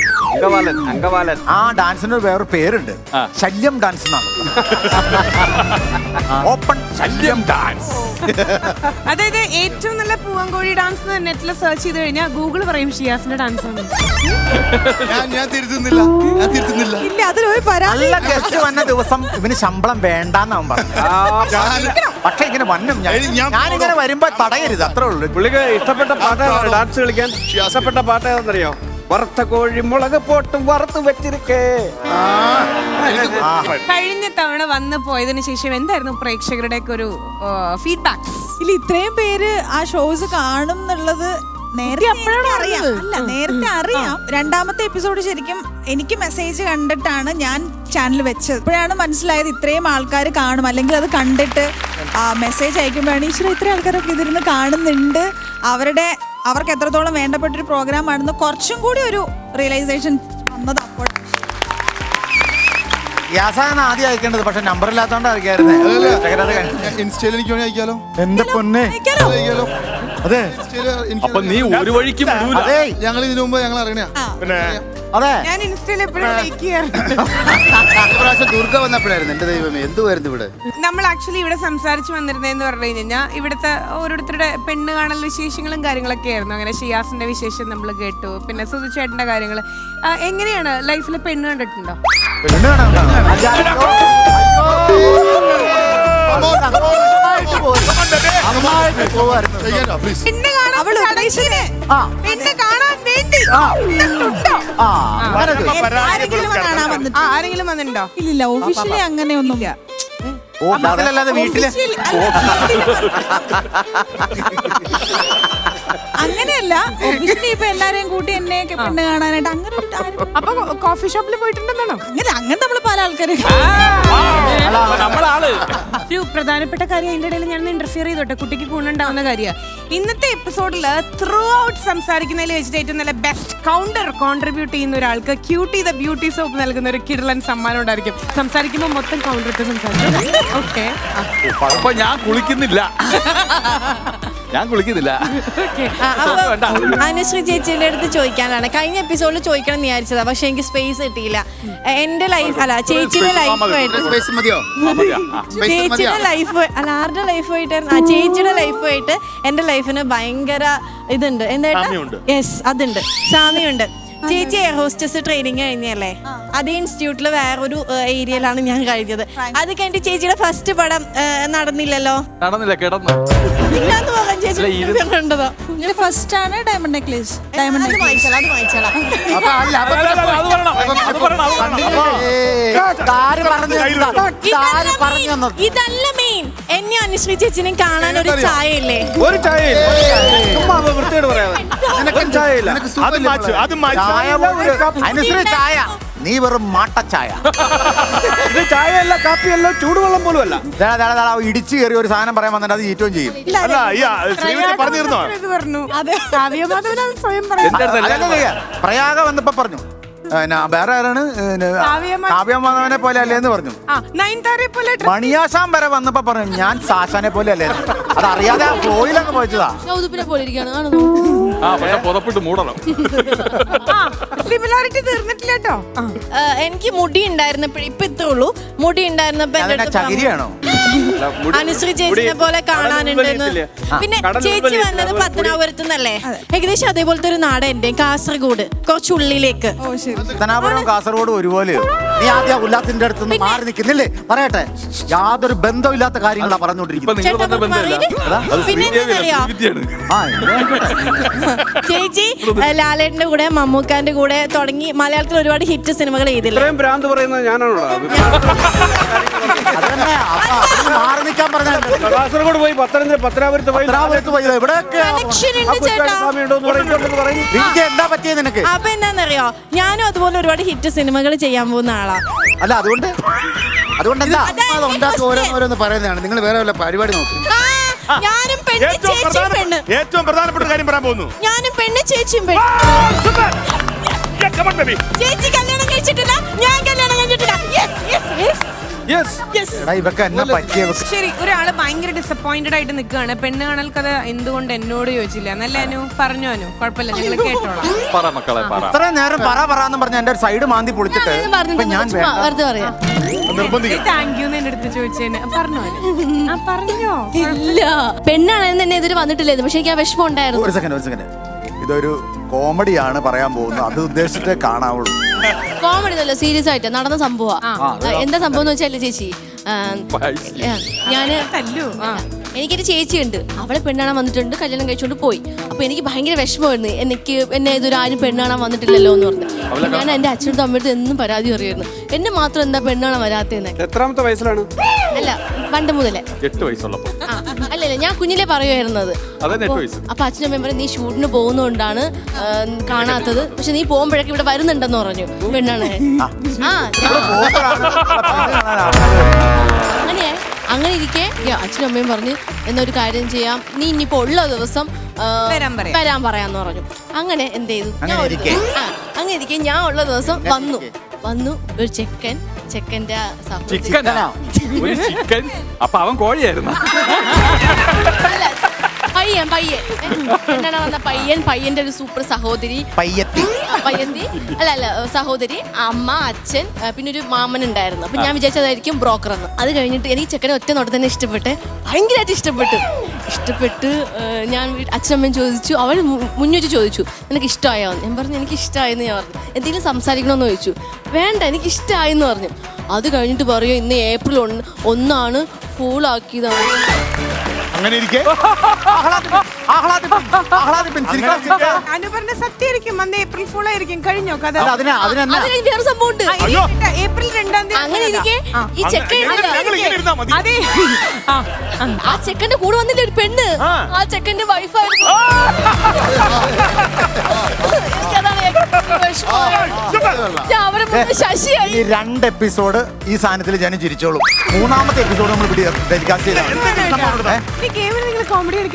അങ്കവാലൻ. ആ ഡാൻസിന് വേറെ പേരുണ്ട്, ശല്യം ഡാൻസ് എന്നാണ്. ഓപ്പൺ ശല്യം ഡാൻസ്. അതായത് ഏറ്റവും നല്ല പൂവൻകോഴി ഡാൻസ് നെറ്റിൽ സെർച്ച് ചെയ്ത് കഴിഞ്ഞാൽ ഗൂഗിൾ പറയും ഷിയാസിന്റെ ഡാൻസ് ആണ്. ഞാൻ തിരുത്തുന്നില്ല. ഇല്ല, അതിലൊരു പരാതി. നല്ല ഗസ്റ്റ് വന്ന ദിവസം ഇവന് ശമ്പളം വേണ്ടാന്ന് അവൻ പറഞ്ഞു. പക്ഷെ ഇങ്ങനെ വന്നും ഞാനിങ്ങനെ വരുമ്പോ തടയരുത്, അത്രേ ഉള്ളൂ. പുള്ളിക്ക് ഇഷ്ടപ്പെട്ട പാട്ടാണ് ഡാൻസ് കളിക്കാൻ. ഇഷ്ടപ്പെട്ട പാട്ട് ഏതാണെന്നറിയോ? വറുത്ത കോഴി മുളക് പോട്ടും വറുത്ത് വെച്ചിരിക്കേ. കഴിഞ്ഞ തവണ വന്ന് പോയതിനു ശേഷം എന്തായിരുന്നു പ്രേക്ഷകരുടെ ഒക്കെ ഒരു ഫീഡ്ബാക്സ്? ഇല്ല, ഇത്രയും പേര് ആ ഷോസ് കാണും എന്നുള്ളത് നേരത്തെ അറിയാം. രണ്ടാമത്തെ എപ്പിസോഡ് ശരിക്കും എനിക്ക് മെസ്സേജ് കണ്ടിട്ടാണ് ഞാൻ ചാനൽ വെച്ചത്. ഇപ്പോഴാണ് മനസ്സിലായത് ഇത്രയും ആൾക്കാർ കാണും. അല്ലെങ്കിൽ അത് കണ്ടിട്ട് മെസ്സേജ് അയക്കുമ്പോഴാണ് ഈശ്വര ഇത്രയും ആൾക്കാരൊക്കെ ഇതിരുന്ന് കാണുന്നുണ്ട്, അവർക്ക് എത്രത്തോളം വേണ്ടപ്പെട്ടൊരു പ്രോഗ്രാം ആണെന്ന് കുറച്ചും കൂടി ഒരു റിയലൈസേഷൻ വന്നത് അപ്പോഴാണ്. യാസാണ് ആദ്യം അയക്കേണ്ടത്, പക്ഷെ നമ്പർ ഇല്ലാത്തോണ്ട് അയക്കായിരുന്നേ. ഇൻസ്റ്റയിൽ എനിക്ക് വേണമെങ്കിൽ അയക്കാലോ. എന്റെ പൊന്നെ, അയക്കാലോ. അതെ. അപ്പൊ നീ ഒരു വഴിക്കും ഞങ്ങൾ ഇതിനു മുമ്പ് ഞങ്ങൾ അറിയണ. പിന്നെ അതെ, ഞാൻ ഇൻസ്റ്റയിൽ എപ്പോഴും ലൈക്ക് ചെയ്യാറുണ്ട്. ദുർഗ വന്നപ്പോഴായിരുന്നു എന്റെ ദൈവമേ എന്തുവായിരുന്നു ഇവിടെ. നമ്മൾ ആക്ച്വലി ഇവിടെ സംസാരിച്ചു വന്നിരുന്നതെന്ന് പറഞ്ഞു കഴിഞ്ഞാൽ ഇവിടുത്തെ ഓരോരുത്തരുടെ പെണ്ണ് കാണൽ വിശേഷങ്ങളും കാര്യങ്ങളൊക്കെ ആയിരുന്നു. അങ്ങനെ ഷിയാസിന്റെ വിശേഷം നമ്മൾ കേട്ടു, പിന്നെ സുധിച്ചേട്ടന്റെ കാര്യങ്ങൾ. എങ്ങനെയാണ് ലൈഫിൽ പെണ്ണ് കണ്ടിട്ടുണ്ടോ? പെണ്ണ് കാണാൻ വേണ്ടി ആരെങ്കിലും വന്നിട്ടുണ്ടോ? ഇല്ല, ഒഫീഷ്യലി അങ്ങനെയൊന്നും അല്ലാതെ വീട്ടില് അങ്ങനെയല്ല. ഒഫീഷ്യലി ഇപ്പൊ എല്ലാരെയും കൂട്ടി എന്നെ പെണ്ണ് കാണാനായിട്ട് അങ്ങനെ അപ്പൊ കോഫി ഷോപ്പിൽ പോയിട്ടുണ്ടെന്നാണോ? അങ്ങനെ നമ്മള് പല ആൾക്കാരെ. ഒരു പ്രധാനപ്പെട്ട കാര്യം അതിന്റെ ഇടയിൽ ഞാൻ ഇന്റർഫിയർ ചെയ്തോട്ടെ, കുട്ടിക്ക് ഗുണുണ്ടാവുന്ന കാര്യമാണ്. ഇന്നത്തെ എപ്പിസോഡിൽ ത്രൂ ഔട്ട് സംസാരിക്കുന്നതിൽ വെച്ചിട്ട് ഏറ്റവും നല്ല ബെസ്റ്റ് കോൺട്രിബ്യൂട്ട് ചെയ്യുന്ന ഒരാൾക്ക് ക്യൂട്ടി ദ ബ്യൂട്ടി സോപ്പ് നൽകുന്ന ഒരു കിടലൻ സമ്മാനം ഉണ്ടായിരിക്കും. സംസാരിക്കുമ്പോൾ മൊത്തം കൗണ്ടർ ഇട്ട് സംസാരിക്കും. ഓക്കെ, അപ്പൊ ഞാൻ കുളിക്കുന്നില്ല. അനുശ്രീ ചേച്ചിയുടെ അടുത്ത് ചോദിക്കാനാണ്. കഴിഞ്ഞ എപ്പിസോഡിൽ ചോദിക്കണം എന്ന് വിചാരിച്ചതാ, പക്ഷെ എനിക്ക് സ്പേസ് കിട്ടിയില്ല. എന്റെ ലൈഫ് അല്ല ചേച്ചിയുടെ ലൈഫായിട്ട്, ചേച്ചിയുടെ ലൈഫ് അല്ല ആരുടെ ലൈഫായിട്ട്, ചേച്ചിയുടെ ലൈഫായിട്ട് എന്റെ ലൈഫിന് ഭയങ്കര ഇതുണ്ട്. എന്താ? യെസ്, അതുണ്ട്, സാമ്യമുണ്ട്. ചേച്ചി എയർ ഹോസ്റ്റസ് ട്രെയിനിങ് കഴിഞ്ഞല്ലേ? അതേ ഇൻസ്റ്റിറ്റ്യൂട്ടിൽ വേറൊരു ഏരിയയിലാണ് ഞാൻ കഴിഞ്ഞത്. അത് കഴിഞ്ഞിട്ട് ചേച്ചിയുടെ ഫസ്റ്റ് പടം നടന്നില്ലല്ലോ. നടന്നില്ല, കിടന്നു. ഇല്ലാന്ന് പറയാൻ ചേച്ചി കണ്ടതോ? ഫസ്റ്റ് ആണ് ഡയമണ്ട് നെക്ലേസ്. ഡയമണ്ട് അത് വായിച്ചാലോ, അത് വായിച്ചാലോ. ഇതല്ല മെയിൻ. എന്നെ അനുശ്രീ ചേച്ചിനെ കാണാൻ ഒരു ചായ ഇല്ലേ? ഒരു ചായ വൃത്തിയോട് പറയാതെ ചായയില്ല. ചായ നീ വെറും മാട്ട ചായ. ഇത് ചായയല്ല, കാപ്പിയല്ല, ചൂടുവെള്ളം പോലും അല്ല. ഇടിച്ചു കയറി ഒരു സാധനം പറയാൻ വന്നിട്ട് അത് ഏറ്റവും ചെയ്യും. പ്രയാഗ വന്നപ്പോ പറഞ്ഞു വേറെ ആരാണ് കാവ്യമാധവനെ പോലെ അല്ലേന്ന് പറഞ്ഞു. മണിയാശാൻ വരെ വന്നപ്പോ പറഞ്ഞു ഞാൻ സാശാനെ പോലെ അല്ലേ. അതറിയാതെ ഫ്ലോയിലൊക്കെ പോയതാ. പുതപ്പിട്ട് മൂടണം. സിമിലാരിറ്റി തീർന്നിട്ടില്ല കേട്ടോ. എനിക്ക് മുടി ഉണ്ടായിരുന്നപ്പോഴേ, ഇപ്പൊ ഇത്രേ ഉള്ളൂ. മുടി ഉണ്ടായിരുന്നപ്പോ ചകിരിയാണോ? അനുശ്രീ ചേച്ചിനെ പോലെ കാണാനുണ്ടെന്ന്. പിന്നെ ചേച്ചി വന്നത് പത്തനാപുരത്ത് നിന്നല്ലേ? ഏകദേശം അതേപോലത്തെ ഒരു നാട് എന്റെ കാസർഗോഡ്, കുറച്ചുള്ളിലേക്ക്. പത്തനാപുരം കാസർഗോഡ് ഒരുപോലെ. നീ ആദ്യം ഉല്ലാസിന്റെ അടുത്ത് മാറി നിൽക്കുന്നില്ലേ? പറയട്ടെ, യാതൊരു ബന്ധമില്ലാത്ത കാര്യങ്ങളാ പറഞ്ഞോണ്ടിരിക്കുന്നത്. പിന്നെ എന്താ ചേച്ചി ലാലേട്ടന്റെ കൂടെ മമ്മൂക്കാന്റെ കൂടെ തുടങ്ങി മലയാളത്തിൽ ഒരുപാട് ഹിറ്റ് സിനിമകൾ ചെയ്തില്ല. ഇത്രയും ഭ്രാന്ത് പറയുന്നത് ഞാനാണോ? കാസർഗോഡ് പോയി, പത്തനാപുരത്ത് പോയി, എന്താ പറ്റിയത് നിനക്ക്? അപ്പൊ എന്താന്നറിയോ, ഞാനും അതുപോലെ ഒരുപാട് ഹിറ്റ് സിനിമകൾ ചെയ്യാൻ പോകുന്ന ആളാ. അല്ല അതുകൊണ്ട് ഓരോന്ന് പറയുന്നതാണ്. നിങ്ങൾ വേറെ വല്ല പരിപാടി നോക്കും. ഞാനും പെണ്ണ്, ചേച്ചിയും പെണ്ണ്. ഏറ്റവും പ്രധാനപ്പെട്ട കാര്യം പറയാൻ പോകുന്നു. ഞാനും പെണ്ണ്, ചേച്ചിയും പെണ്ണ്. ചേച്ചി കല്യാണം കഴിച്ചിട്ടില്ല, ഞാൻ കല്യാണം കഴിച്ചിട്ടില്ല. ശരി, ഒരാള് ഭയങ്കര ഡിസപ്പോയിന്റഡ് ആയിട്ട് നിൽക്കുകയാണ്. പെണ്ണ് കാണൽ കഥ എന്തുകൊണ്ട് എന്നോട് ചോദിച്ചില്ല? നല്ല അനു പറഞ്ഞു. അനു കുഴപ്പമില്ല, ഞങ്ങൾ കേട്ടോളാം. ഇത്ര നേരം പറയാന്ന് പറഞ്ഞ എന്റെ സൈഡ് മാന്തി പൊളിച്ചിട്ട് ഞാൻ താങ്ക് യു എന്റെ അടുത്ത് ചോദിച്ചേന്. പറഞ്ഞോ പറഞ്ഞോ? ഇല്ല, പെണ്ണാണെന്ന് തന്നെ എതിര് വന്നിട്ടില്ല. പക്ഷെ എനിക്ക് ആ വിഷമം ഉണ്ടായിരുന്നു. ഒരു സെക്കൻഡ്. ഇതൊരു കോമഡിയാണ് പറയാൻ പോകുന്നത്. അത് ഉദ്ദേശിച്ചിട്ടേ കാണാവുള്ളൂ. കോമഡി അല്ല, സീരിയസ് ആയിട്ട് നടന്ന സംഭവം. എന്താ സംഭവം എന്ന് വെച്ചാല് ചേച്ചി, ഞാന് എനിക്കൊരു ചേച്ചിയുണ്ട്. അവളെ പെണ്ണാണാൻ വന്നിട്ടുണ്ട്, കല്യാണം കഴിച്ചുകൊണ്ട് പോയി. അപ്പൊ എനിക്ക് ഭയങ്കര വിഷമമായിരുന്നു. എന്നെ ഇതൊരു ആരും പെണ്ണാണാൻ വന്നിട്ടില്ലല്ലോ എന്ന് പറഞ്ഞു. ഞാൻ എന്റെ അച്ഛനടുത്ത് അമ്മയുടെ എന്നും പരാതി പറയുന്നു, എന്നെ മാത്രം എന്താ പെണ്ണാണാൻ വരാത്തേന്നൊക്കെ. എത്രാമത്തെ വയസ്സിലാണ്? അല്ല, പണ്ട് മുതലേ. 8 വയസ്സുള്ളപ്പോ. അല്ലല്ല, ഞാൻ കുഞ്ഞിലെ പറയുമായിരുന്നത്. അപ്പൊ അച്ഛനും അമ്മയും പറയും, നീ ഷൂട്ടിന് പോകുന്നോണ്ടാണ് കാണാത്തത്. പക്ഷെ നീ പോകുമ്പോഴൊക്കെ ഇവിടെ വരുന്നുണ്ടെന്ന് പറഞ്ഞു പെണ്ണാണ്. അങ്ങനെ ഇരിക്കെ അച്ഛനും അമ്മയും പറഞ്ഞു, എന്നൊരു കാര്യം ചെയ്യാം, നീ ഇനിയിപ്പോ ഉള്ള ദിവസം വരാൻ പറയാന്ന് പറഞ്ഞു. അങ്ങനെ എന്ത് ചെയ്തു, അങ്ങനെ ഇരിക്കെ ഞാൻ ഉള്ള ദിവസം വന്നു ഒരു ചെക്കൻ്റെ അപ്പൊ അവൻ കോഴിയായിരുന്നു. പയ്യൻ എന്നാണ് വന്ന പയ്യന്റെ ഒരു സൂപ്പർ സഹോദരി, പയ്യത്തി അല്ല സഹോദരി, അമ്മ, അച്ഛൻ, പിന്നെ ഒരു മാമൻ ഉണ്ടായിരുന്നു. അപ്പൊ ഞാൻ വിചാരിച്ചതായിരിക്കും ബ്രോക്കർ എന്ന്. അത് കഴിഞ്ഞിട്ട് എനിക്ക് ചെക്കനെ ഒറ്റ നോട്ടം തന്നെ ഭയങ്കരമായിട്ട് ഇഷ്ടപ്പെട്ട് ഞാൻ അച്ഛനമ്മയും ചോദിച്ചു. അവൾ മുന്നോട്ട് ചോദിച്ചു, നിനക്ക് ഇഷ്ടമായോ? ഞാൻ പറഞ്ഞു എനിക്ക് ഇഷ്ടമായെന്ന്. ഞാൻ പറഞ്ഞു എന്തെങ്കിലും സംസാരിക്കണമെന്ന് ചോദിച്ചു. വേണ്ട, എനിക്ക് ഇഷ്ടമായെന്ന് പറഞ്ഞു. അത് കഴിഞ്ഞിട്ട് പറയും, ഇന്ന് April 1 ഫൂൾ ആക്കിയതാണ്. അങ്ങനെ അനുപറിന്റെ സത്യമായിരിക്കും, അന്ന് April Fool ആയിരിക്കും. കഴിഞ്ഞോ കഥ? വേറെ സംഭവമുണ്ട്. April 2 അങ്ങനെ ഇരിക്കെ ഈ ചെക്കൻ, ആ ചെക്കന്റെ കൂടെ വന്നില്ല ഒരു പെണ്ണ്, ആ ചെക്കന്റെ വൈഫായിരുന്നു. ശശിയായി. 2 എപ്പിസോഡ് ഈ സാധനത്തിൽ ജനം ചിരിച്ചോളൂ. 3ാമത്തെ എപ്പിസോഡ് നമ്മൾ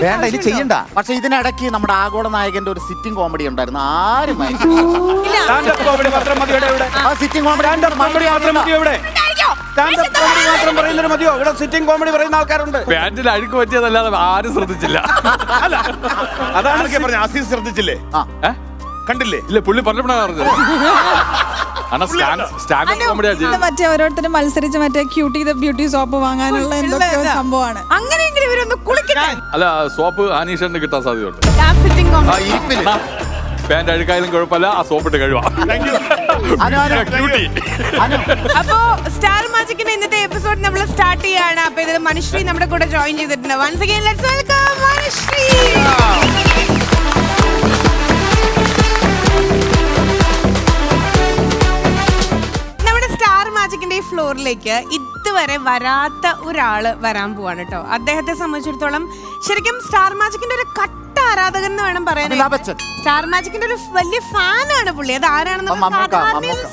വേണ്ട, ഇനി ചെയ്യണ്ട. പക്ഷെ ഇതിനിടയ്ക്ക് നമ്മുടെ ആഗോള നായകന്റെ ഒരു സിറ്റിംഗ് കോമഡി ഉണ്ടായിരുന്നു. ആരും സിറ്റിംഗ് കോമഡി പറയുന്ന ആൾക്കാരുണ്ട്. ബാൻഡിൽ അഴുക്ക് പറ്റിയതല്ലാതെ ആരും ശ്രദ്ധിച്ചില്ല. അതാണ് അസീസ് ശ്രദ്ധിച്ചില്ലേ? കണ്ടില്ലേ? ഇല്ല, പുള്ളി പറഞ്ഞപ്പോഴാണ് പറഞ്ഞത്. മറ്റേ ഓരോരുത്തരും മത്സരിച്ച് മറ്റേ ക്യൂട്ടി ദ ബ്യൂട്ടി സോപ്പ് വാങ്ങാനുള്ള എന്തൊക്കെയോ സംഭവമാണ്. അങ്ങനെയെങ്കിലും ഇവരൊന്ന് കുളിക്കട്ടെ. അല്ല, സോപ്പ് ആനീഷന് കിട്ടാൻ സാധ്യതയുണ്ട്. പാന്റ് അഴുക്കായാലും കുഴപ്പമില്ല, ആ സോപ്പിട്ട് കഴുകാം. അപ്പോ സ്റ്റാർ മാജിക്കിന്റെ ഇന്നത്തെ എപ്പിസോഡ് നമ്മൾ സ്റ്റാർട്ട് ചെയ്യാണ്. അപ്പൊ ഇതിൽ മനുശ്രീ നമ്മുടെ കൂടെ ജോയിൻ ചെയ്തിട്ടുണ്ട്. Once again let's welcome Manushree. മാജിക്കിന്റെ ഈ ഫ്ലോറിലേക്ക് ഇതുവരെ വരാത്ത ഒരാള് വരാൻ പോവാണ് കേട്ടോ. അദ്ദേഹത്തെ സംബന്ധിച്ചിടത്തോളം ശരിക്കും സ്റ്റാർ മാജിക്കിന്റെ ഒരു കട്ട ആരാധകൻ എന്ന് വേണം പറയാൻ. സ്റ്റാർ മാജിക്കിന്റെ ഒരു വലിയ ഫാനാണ് പുള്ളി. അത് ആരാണെന്ന്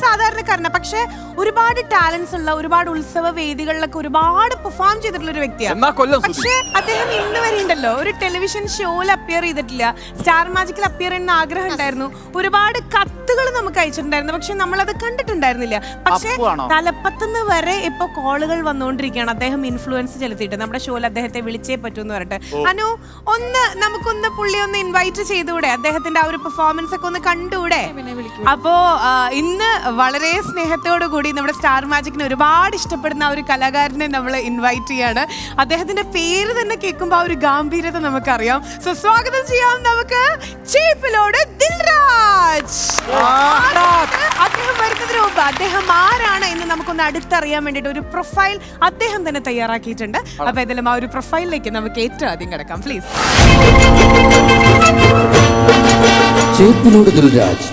സാധാരണക്കാരന, പക്ഷെ ഒരുപാട് ടാലൻസ് ഉള്ള, ഒരുപാട് ഉത്സവ വേദികളിലൊക്കെ ഒരുപാട് പെർഫോം ചെയ്തിട്ടുള്ള ഒരു വ്യക്തിയാണ്. പക്ഷെ അദ്ദേഹം ഇന്ന് വരെ ഉണ്ടല്ലോ ഒരു ടെലിവിഷൻ ഷോയിൽ അപ്പിയർ ചെയ്തിട്ടില്ല. സ്റ്റാർ മാജിക്കിൽ അപ്പിയർ ചെയ്യുന്ന ആഗ്രഹം ഉണ്ടായിരുന്നു, ഒരുപാട് കത്തുകൾ നമുക്ക് അയച്ചിട്ടുണ്ടായിരുന്നു, പക്ഷെ നമ്മളത് കണ്ടിട്ടുണ്ടായിരുന്നില്ല. പക്ഷെ തലപ്പത്തുനിന്ന് വരെ ഇപ്പൊ കോളുകൾ വന്നുകൊണ്ടിരിക്കുകയാണ്. അദ്ദേഹം ഇൻഫ്ലുവൻസ് ചെലുത്തിയിട്ട് നമ്മുടെ ഷോയിൽ അദ്ദേഹത്തെ വിളിച്ചേ പറ്റൂന്ന് പറഞ്ഞിട്ട്. അനു, നമുക്കൊന്ന് പുള്ളി ഒന്ന് ഇൻവൈറ്റ് ചെയ്തുകൂടെ? അദ്ദേഹത്തിന്റെ ആ ഒരു പെർഫോമൻസ് ഒക്കെ ഒന്ന് കണ്ടുകൂടെ? അപ്പോ ഇന്ന് വളരെ സ്നേഹത്തോടു കൂടി നമ്മുടെ സ്റ്റാർ മാജിക്കിന് ഒരുപാട് ഇഷ്ടപ്പെടുന്ന ആ ഒരു കലാകാരനെ നമ്മൾ ഇൻവൈറ്റ് ചെയ്യാണ്. അദ്ദേഹത്തിന്റെ പേര് തന്നെ കേൾക്കുമ്പോൾ ആ ഒരു ഗാംഭീര്യത നമുക്കറിയാം. സോ സ്വാഗതം ചെയ്യാം നമുക്ക് ചേപ്പിലോട് ദിൽരാജ്. അദ്ദേഹം വരുന്നതിന് മുമ്പ് അദ്ദേഹം ആരാണ് എന്ന് നമുക്കൊന്ന് അടുത്തറിയാൻ വേണ്ടിയിട്ട് ഒരു പ്രൊഫൈൽ അദ്ദേഹം തന്നെ തയ്യാറാക്കിയിട്ടുണ്ട്. അപ്പൊ ഏതായാലും ആ ഒരു പ്രൊഫൈലിലേക്ക് നമുക്ക് ഏറ്റവും ആദ്യം കിടക്കാം. പ്ലീസ്. ചേപ്പിലോട് ദിൽരാജ്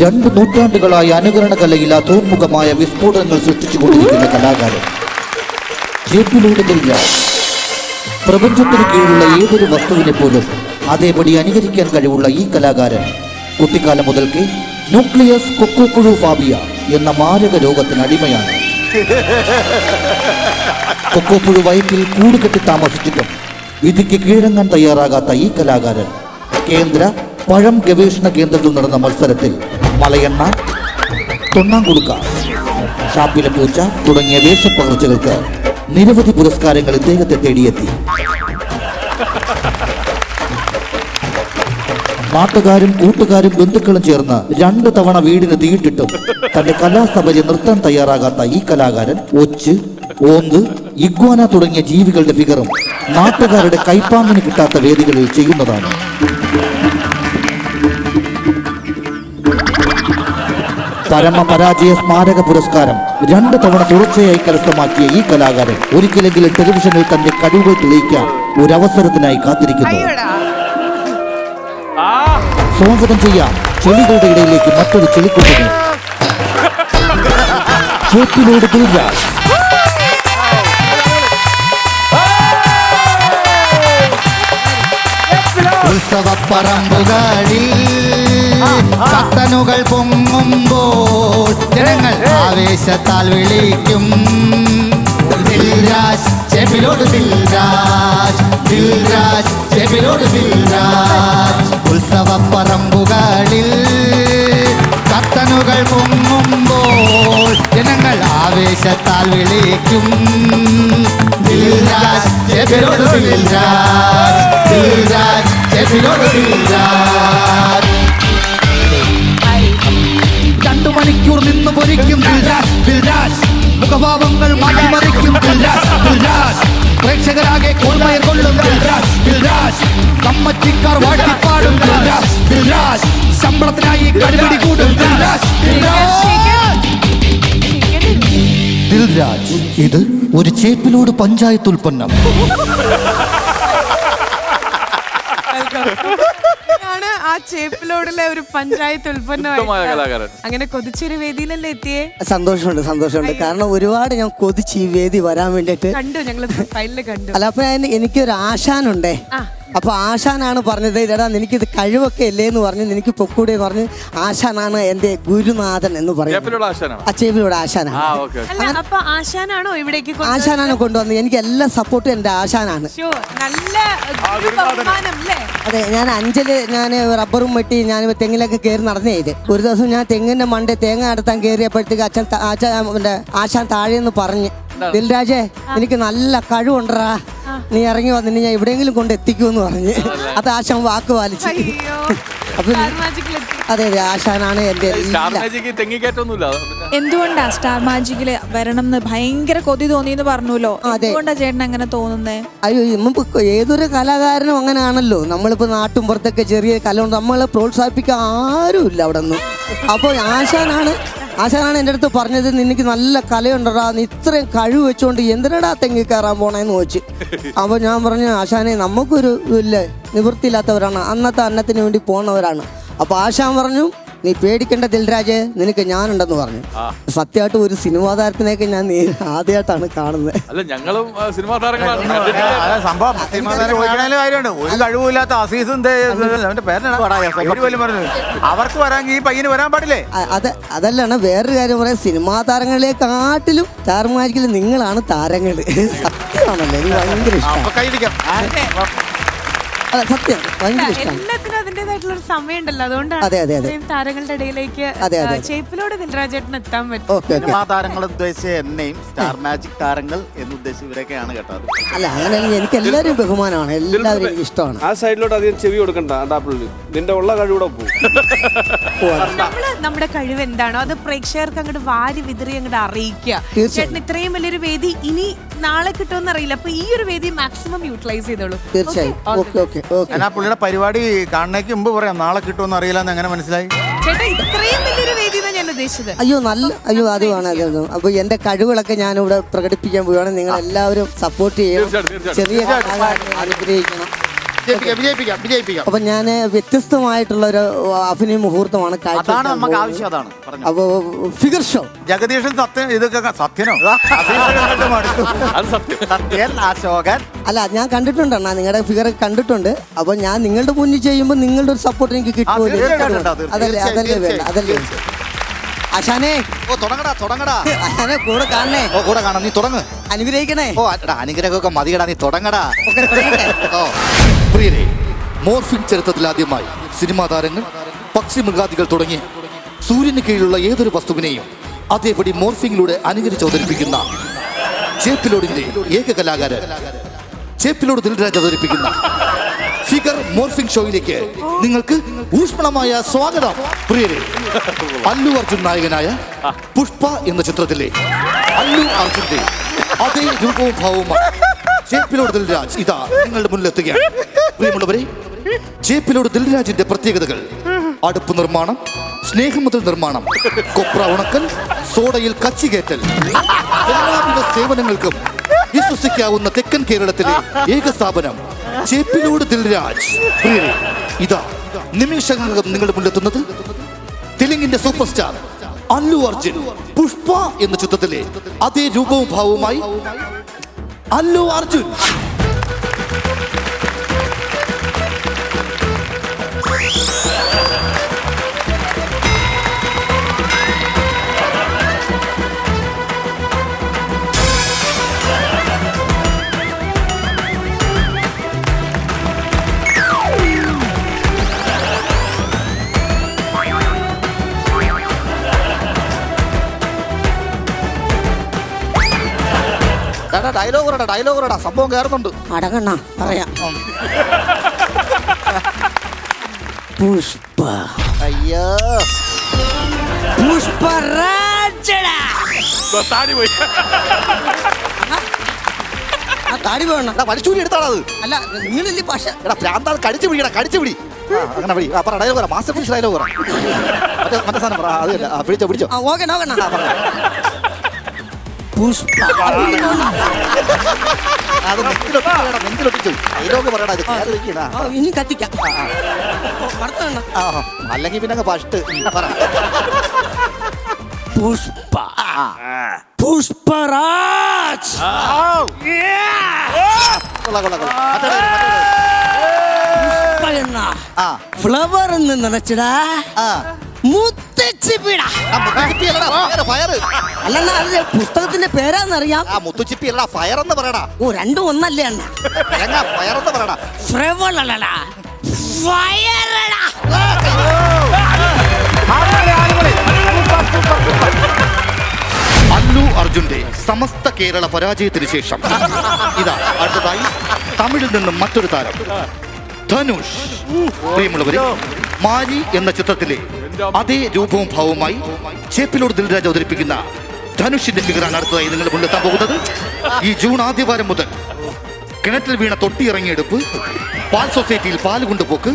2 നൂറ്റാണ്ടുകളായി അനുകരണ കലയിൽ അധോന്മുഖമായ വിസ്ഫോടനങ്ങൾ സൃഷ്ടിച്ചുകൊണ്ടിരിക്കുന്ന കലാകാരൻ ചേപ്പിലോട് ദിൽരാജ്. പ്രപഞ്ചത്തിന് കീഴിലുള്ള ഏതൊരു വസ്തുവിനെ പോലും അതേപടി അനുകരിക്കാൻ കഴിവുള്ള ഈ കലാകാരൻ കുട്ടിക്കാലം മുതൽക്കേ ന്യൂക്ലിയസ് കൊക്കോപുഴു ഫാബിയ എന്ന മാരക രോഗത്തിന് അടിമയാണ്. കൊക്കോപുഴു വയറ്റിൽ കൂടുകെട്ടി താമസിച്ചിട്ടും വിധിക്ക് കീഴടങ്ങാൻ തയ്യാറാകാത്ത ഈ കലാകാരൻ കേന്ദ്ര പഴം ഗവേഷണ കേന്ദ്രത്തിൽ നടന്ന മത്സരത്തിൽ മലയെണ്ണ, തൊണ്ണാങ്കുടുക്ക, ഷാപ്പിലെ പൂച്ച തുടങ്ങിയ വേഷപ്പകർച്ചകൾക്ക് നിരവധി പുരസ്കാരങ്ങൾ ഇദ്ദേഹത്തെ തേടിയെത്തി. നാട്ടുകാരും കൂട്ടുകാരും ബന്ധുക്കളും ചേർന്ന് 2 തവണ വീടിന് തീയിട്ടിട്ടും തന്റെ കലാസഭയിൽ നിർത്താൻ തയ്യാറാകാത്ത ഈ കലാകാരൻ ഒച്ച്, ഓന്ത്, ഇഗ്വാന തുടങ്ങിയ ജീവികളുടെ ഫിഗറും നാട്ടുകാരുടെ കൈപ്പാങ്ങിന് കിട്ടാത്ത വേദികളിൽ ചെയ്യുന്നതാണ്. പരമപരാജയ സ്മാരക പുരസ്കാരം 2 തവണ തുടർച്ചയായി കരസ്ഥമാക്കിയ ഈ കലാകാരൻ ഒരിക്കലെങ്കിലും ടെലിവിഷനിൽ തന്റെ കഴിവുകൾ തെളിയിക്കാൻ ഒരവസരത്തിനായി കാത്തിരിക്കുന്നു. സ്വാഗതം ചെയ്യാം ചെളികളുടെ ഇടയിലേക്ക് മറ്റൊരു ചെളിക്കുട്ടിനെ, ചേപ്പിലോട് ദിൽരാജ്. ഉത്സവപ്പറമ്പുകളിൽ കത്തനുകൾ പൊങ്ങുമ്പോൾ ജനങ്ങൾ ആവേശത്താൽ വിളിക്കും ദിൽരാജ്, ചേപ്പിലോട് ദിൽരാജ്, ദിൽരാജ്, ചേപ്പിലോട് ദിൽരാജ്. ഉത്സവപ്പറമ്പുകളിൽ കത്തനുകൾ പൊങ്ങുമ്പോൾ ജനങ്ങൾ ആവേശത്താൽ വിളിക്കും ദിൽരാജ്, ചേപ്പിലോട് ദിൽരാജ്, ദിൽരാജ്, ചേപ്പിലോട് ദിൽരാജ്. 2 മണിക്കൂർ നിന്ന് പൊരിക്കും ദിൽരാജ്, ദിൽരാജ്. മുഖഭാവങ്ങൾ മാറ്റിമറിക്കും ദിൽരാജ്, ദിൽരാജ്. പ്രേക്ഷകരാകെ കോൾമയർ കൊള്ളും ദിൽരാജ്, ദിൽരാജ്. കമ്മറ്റിക്കാർ വാട്ടിപ്പാടും ദിൽരാജ്, ദിൽരാജ്. ശമ്പളത്തിനായി കടിപിടി കൂടും ദിൽരാജ്, ദിൽരാജ്. ദിൽരാജ്, ഇത് ഒരു ചേപ്പിലോട് പഞ്ചായത്ത് ഉൽപ്പന്നം. ആ ചേപ്പിലോടുള്ള ഒരു പഞ്ചായത്ത് ഉൽപ്പന്നമായി അങ്ങനെ കൊതിച്ചൊരു വേദിയിലല്ലേ എത്തിയേ? സന്തോഷമുണ്ട്. കാരണം ഒരുപാട് ഞാൻ കൊതിച്ച് ഈ വേദി വരാൻ വേണ്ടിട്ട് കണ്ടു, ഞങ്ങൾ ഫൈലില് കണ്ടു. അല്ല, അപ്പൊ എനിക്കൊരു ആശാനുണ്ടേ. അപ്പൊ ആശാനാണ് പറഞ്ഞത്, എടാ നിനക്കിത് കഴിവൊക്കെ അല്ലേ എന്ന് പറഞ്ഞ് നിനക്ക് പൊക്കൂടെ എന്ന് പറഞ്ഞ് ആശാനാണ് എന്റെ ഗുരുനാഥൻ എന്ന് പറയും. ആ ചേപ്പിലോട് ആശാനാണ്. അപ്പൊ ആശാനാണോ ഇവിടേക്ക് ആശാനാണ് കൊണ്ടുവന്നത്. എനിക്ക് എല്ലാ സപ്പോർട്ടും എന്റെ ആശാനാണ്. നല്ല ബഹുമാനം അല്ലേ? അതെ, ഞാൻ 5-ല് ഞാൻ റബ്ബറും വെട്ടി ഞാൻ തെങ്ങിലൊക്കെ കയറി നടന്നേ ഇത്. ഒരു ദിവസം ഞാൻ തെങ്ങിന്റെ മണ്ടേ തേങ്ങ നടത്താൻ കയറിയപ്പോഴത്തേക്ക് ആശാൻ താഴേന്ന് പറഞ്ഞ്, ദിൽരാജേ എനിക്ക് നല്ല കഴിവുണ്ടറാ, നീ ഇറങ്ങി വന്നിട്ട് ഞാൻ എവിടെയെങ്കിലും കൊണ്ട് എത്തിക്കൂന്ന് പറഞ്ഞ്. അത് ആശാൻ വാക്ക് പാലിച്ചു. അപ്പൊ അതെ അതെ ആശാനാണ് എന്റെ സ്റ്റാർ എല്ലാം. മാജിക്ക് തെങ്ങിക്കയറ്റൊന്നുമില്ല. എന്തുകൊണ്ടാ സ്റ്റാർ മാജിക്കില് വരണം എന്ന് ഭയങ്കര കൊതി തോന്നിയെന്ന് പറഞ്ഞല്ലോ. എന്തുകൊണ്ടാ ചേട്ടൻ അങ്ങനെ തോന്നുന്നേ? അയ്യോ നമുക്ക് ഏതൊരു കലാകാരനും അങ്ങനെയാണല്ലോ. നമ്മളിപ്പോ നാട്ടും പുറത്തൊക്കെ ചെറിയ കല കൊണ്ട് നമ്മളെ പ്രോത്സാഹിപ്പിക്കാൻ ആരുമില്ല അവിടെ ഒന്നും. അപ്പോൾ ആശാനാണ് എൻ്റെ അടുത്ത് പറഞ്ഞത്, നിനക്ക് നല്ല കലയുണ്ടടാ, നീ ഇത്രയും കഴിവ് വെച്ചുകൊണ്ട് എന്തിനടാ തെങ്ങി കയറാൻ പോണേന്ന് ചോദിച്ചു. അപ്പോൾ ഞാൻ പറഞ്ഞു, ആശാനെ നമുക്കൊരു ഇല്ലേ, നിവൃത്തിയില്ലാത്തവരാണ്, അന്നത്തെ അന്നത്തിന് വേണ്ടി പോകുന്നവരാണ്. അപ്പോൾ ആശാൻ പറഞ്ഞു, നീ പേടിക്കേണ്ട ദിൽരാജ്, നിനക്ക് ഞാനുണ്ടെന്ന് പറഞ്ഞു. സത്യമായിട്ട് ഒരു സിനിമാ താരത്തിനെയൊക്കെ ഞാൻ ആദ്യമായിട്ടാണ് കാണുന്നത്. അല്ല ഞങ്ങളും സിനിമാ താരങ്ങളാണ്. സംഭവം കാര്യമുണ്ട്. ഒരു കഴിവില്ലാത്ത അസീസും അവന്റെ പേരാണ് അവർക്ക് വരാമെങ്കിൽ ഈ പയ്യന് വരാൻ പാടില്ലേ? അതല്ലാണ് വേറൊരു കാര്യം പറയാം. സിനിമാ താരങ്ങളെക്കാട്ടിലും സ്റ്റാർ മാജിക്കിൽ നിങ്ങളാണ് താരങ്ങള്. സത്യമാണല്ലോ, എനിക്ക് ഭയങ്കര ഇഷ്ടം. അതെ സത്യം, ഭയങ്കര ഇഷ്ടമാണ്. എല്ലാത്തിനും അതിന്റേതായിട്ടുള്ള ഒരു സമയം ഉണ്ടല്ലോ, അതുകൊണ്ടാണ് അതെ, അതെ, അതെ. ഇത്രയും താരങ്ങളുടെ ഇടയിലേക്ക് ചേപ്പിലൂടെ ദിൽരാജേട്ടന് എത്താൻ പറ്റും. സിനിമാ താരങ്ങൾ ഉദ്ദേശിച്ച എന്നെയും സ്റ്റാർ മാജിക് താരങ്ങൾ എന്ന് ഉദ്ദേശിച്ച ഇവരൊക്കെയാണ് കേട്ടത്. അല്ല അങ്ങനെ എനിക്ക് എല്ലാവരും ബഹുമാനമാണ്, എല്ലാവരും എനിക്ക് ഇഷ്ടമാണ്. ആ സൈഡിലോട്ട് അധികം ചെവി കൊടുക്കണ്ട. ആണ്ടാപ്പിള്ളി നിന്റെ ഉള്ള കഴിവിടെ പോകും. നമ്മള് നമ്മുടെ കഴിവ് എന്താണോ അത് പ്രേക്ഷകർക്ക് അങ്ങോട്ട് വാരി വിതറി അങ്ങോട്ട് അറിയിക്കുക. ചേട്ടൻ ഇത്രയും വലിയൊരു വേദി ഇനി നാളെ കിട്ടുമെന്ന് അറിയില്ല, അപ്പൊ ഈ ഒരു വേദി മാക്സിമം യൂട്ടിലൈസ് ചെയ്തോളൂ. തീർച്ചയായും. ഞാൻ ആ പുള്ളിയുടെ പരിപാടി കാണുന്നേക്ക് മുമ്പ് പറയാം, നാളെ കിട്ടുമെന്ന് അറിയില്ല എന്ന് എങ്ങനെ മനസ്സിലായി? ചേട്ടാ ഇത്രയും വലിയൊരു വേദി എന്നാ ഞാൻ ഉദ്ദേശിച്ചത്. അയ്യോ അത് വേണം. അപ്പൊ എന്റെ കഴിവുകളൊക്കെ ഞാനിവിടെ പ്രകടിപ്പിക്കാൻ പോവുകയാണ്. നിങ്ങൾ എല്ലാവരും സപ്പോർട്ട് ചെയ്യണം, ചെറിയ അനുഗ്രഹിക്കണം. വിജയിപ്പിക്കാം. അപ്പൊ ഞാൻ വ്യത്യസ്തമായിട്ടുള്ള ഒരു അഭിനയ മുഹൂർത്തമാണ് അപ്പൊ ഫിഗർ ഷോ. ജഗദീഷൻ സത്യം ഇതൊക്കെ സത്യനോ? അല്ല ഞാൻ കണ്ടിട്ടുണ്ട് അണ്ണാ, നിങ്ങളുടെ ഫിഗർ കണ്ടിട്ടുണ്ട്. അപ്പൊ ഞാൻ നിങ്ങളുടെ മുന്നിൽ ചെയ്യുമ്പോൾ നിങ്ങളുടെ ഒരു സപ്പോർട്ട് എനിക്ക് കിട്ടുമല്ലോ. അതല്ലേ വേണ്ട. ആശാനെ ആശാനെ കൂടെ കാണണേ. കൂടെ കാണാം, നീ തുടങ്ങ്. അനുഗ്രഹിക്കണേ. അനുഗ്രഹമൊക്കെ മതിയടാ, നീ തുടങ്ങടാ. പ്രിയരെ, മോർഫിംഗ് ചരിത്രത്തിൽ ആദ്യമായി സിനിമാ താരങ്ങൾ, പക്ഷി മൃഗാദികൾ തുടങ്ങി സൂര്യന് കീഴിലുള്ള ഏതൊരു വസ്തുവിനെയും അതേപടി മോർഫിംഗിലൂടെ അനുകരിച്ച് അവതരിപ്പിക്കുന്ന ചേപ്പിലോടിന്റെ ഏക കലാകാരൻ ചേപ്പിലോട് ദിൽരാജ് അവതരിപ്പിക്കുന്ന ഫിഗർ മോർഫിംഗ് ഷോയിലേക്ക് നിങ്ങൾക്ക് ഊഷ്മളമായ സ്വാഗതം. പ്രിയരെ, അല്ലു അർജുൻ നായകനായ പുഷ്പ എന്ന ചിത്രത്തിലെ അല്ലു അർജുന്റെ അതേ രൂപവും ഭാവവുമാണ് ചേപ്പിലോട് ദിൽരാജ് ഇതാ നിങ്ങളുടെ മുന്നിലെത്തുകയാണ്. പ്രിയമുള്ളവരെ, ചേപ്പിലോട് ദിൽരാജിന്റെ പ്രത്യേകതകൾ: അടുപ്പ് നിർമ്മാണം, സ്നേഹമുതൽ നിർമ്മാണം, കൊപ്ര ഉണക്കൽ, സോഡയിൽ കച്ചികേറ്റൽ, എല്ലാവിധ സേവനങ്ങൾക്കും വിശ്വസിക്കാവുന്ന തെക്കൻ കേരളത്തിലെ ഏക സ്ഥാപനം ചേപ്പിലോട് ദിൽരാജ്. പ്രിയരെ, ഇതാ നിമിഷങ്ങൾക്കും നിങ്ങളുടെ മുന്നിലെത്തുന്നത് തെലുങ്കിന്റെ സൂപ്പർ സ്റ്റാർ അല്ലു അർജുൻ. പുഷ്പ എന്ന ചിത്രത്തിലെ അതേ രൂപവും ഭാവവുമായി അല്ലു അർജുൻ. ഡയലോഗ് സംഭവം കയറുന്നുണ്ട്. അടങ്ങണ്ണ പറയാം. പുഷ്പ അയ്യോ പുഷ്പരാജടാ. താടി പോയി. താടി വേണം. വലിച്ചൂരി എടുത്താണത്. അല്ല നിങ്ങളില്ലേ ഭാഷ പ്രാന്താൾ കടിച്ചു പിടി. അങ്ങനെ പിടി. പറ ഡയലോഗ്, മാസ്റ്റർ പീസ് ഡയലോഗ് പറ. മറ്റേ സാധനം പറ. അതല്ല, പിടിച്ചോ. ഓക്കെ നോക്കണ്ണ. പുഷ്പ ഇനി കത്തിക്കാം. അല്ലെങ്കിൽ പിന്നെ ഫസ്റ്റ് പുഷ്പ പുഷ്പരാജ്. ഫ്ലവർ എന്ന് നിറച്ചിടാ മുത്തച്ചിപ്പിടാ. അല്ലണ്ണ അത് പുസ്തകത്തിന്റെ പേരാന്നറിയാം. മുത്തുച്ചിപ്പി അല്ലടാ, ഫയർ എന്ന് പറയടാ. ഓ രണ്ടും ഒന്നല്ലേ അണ്ണ? ഫയർ എന്ന് പറയടാ. ഫ്ലവറല്ലടാ, ഫയറടാ. അല്ലു അർജുന്റെ സമസ്ത കേരള പരാജയത്തിന് ശേഷം ഇതാ അടുത്തതായി തമിഴിൽ നിന്നും മറ്റൊരു താരം ധനുഷ്. പ്രിയമുള്ളവരെ, മാരി എന്ന ചിത്രത്തിലെ അതേ രൂപവും ഭാവവുമായി ചേപ്പിലോട് ദിൽരാജ് അവതരിപ്പിക്കുന്ന ധനുഷിന്റെ ഫിഗറാണ് അടുത്തതായി നിങ്ങൾ മുന്നെത്താൻ പോകുന്നത്. ഈ ജൂൺ ആദ്യവാരം മുതൽ കിണറ്റിൽ വീണ തൊട്ടിയിറങ്ങിയെടുപ്പ്, പാൽ സൊസൈറ്റിയിൽ പാല് കൊണ്ടുപോക്ക്,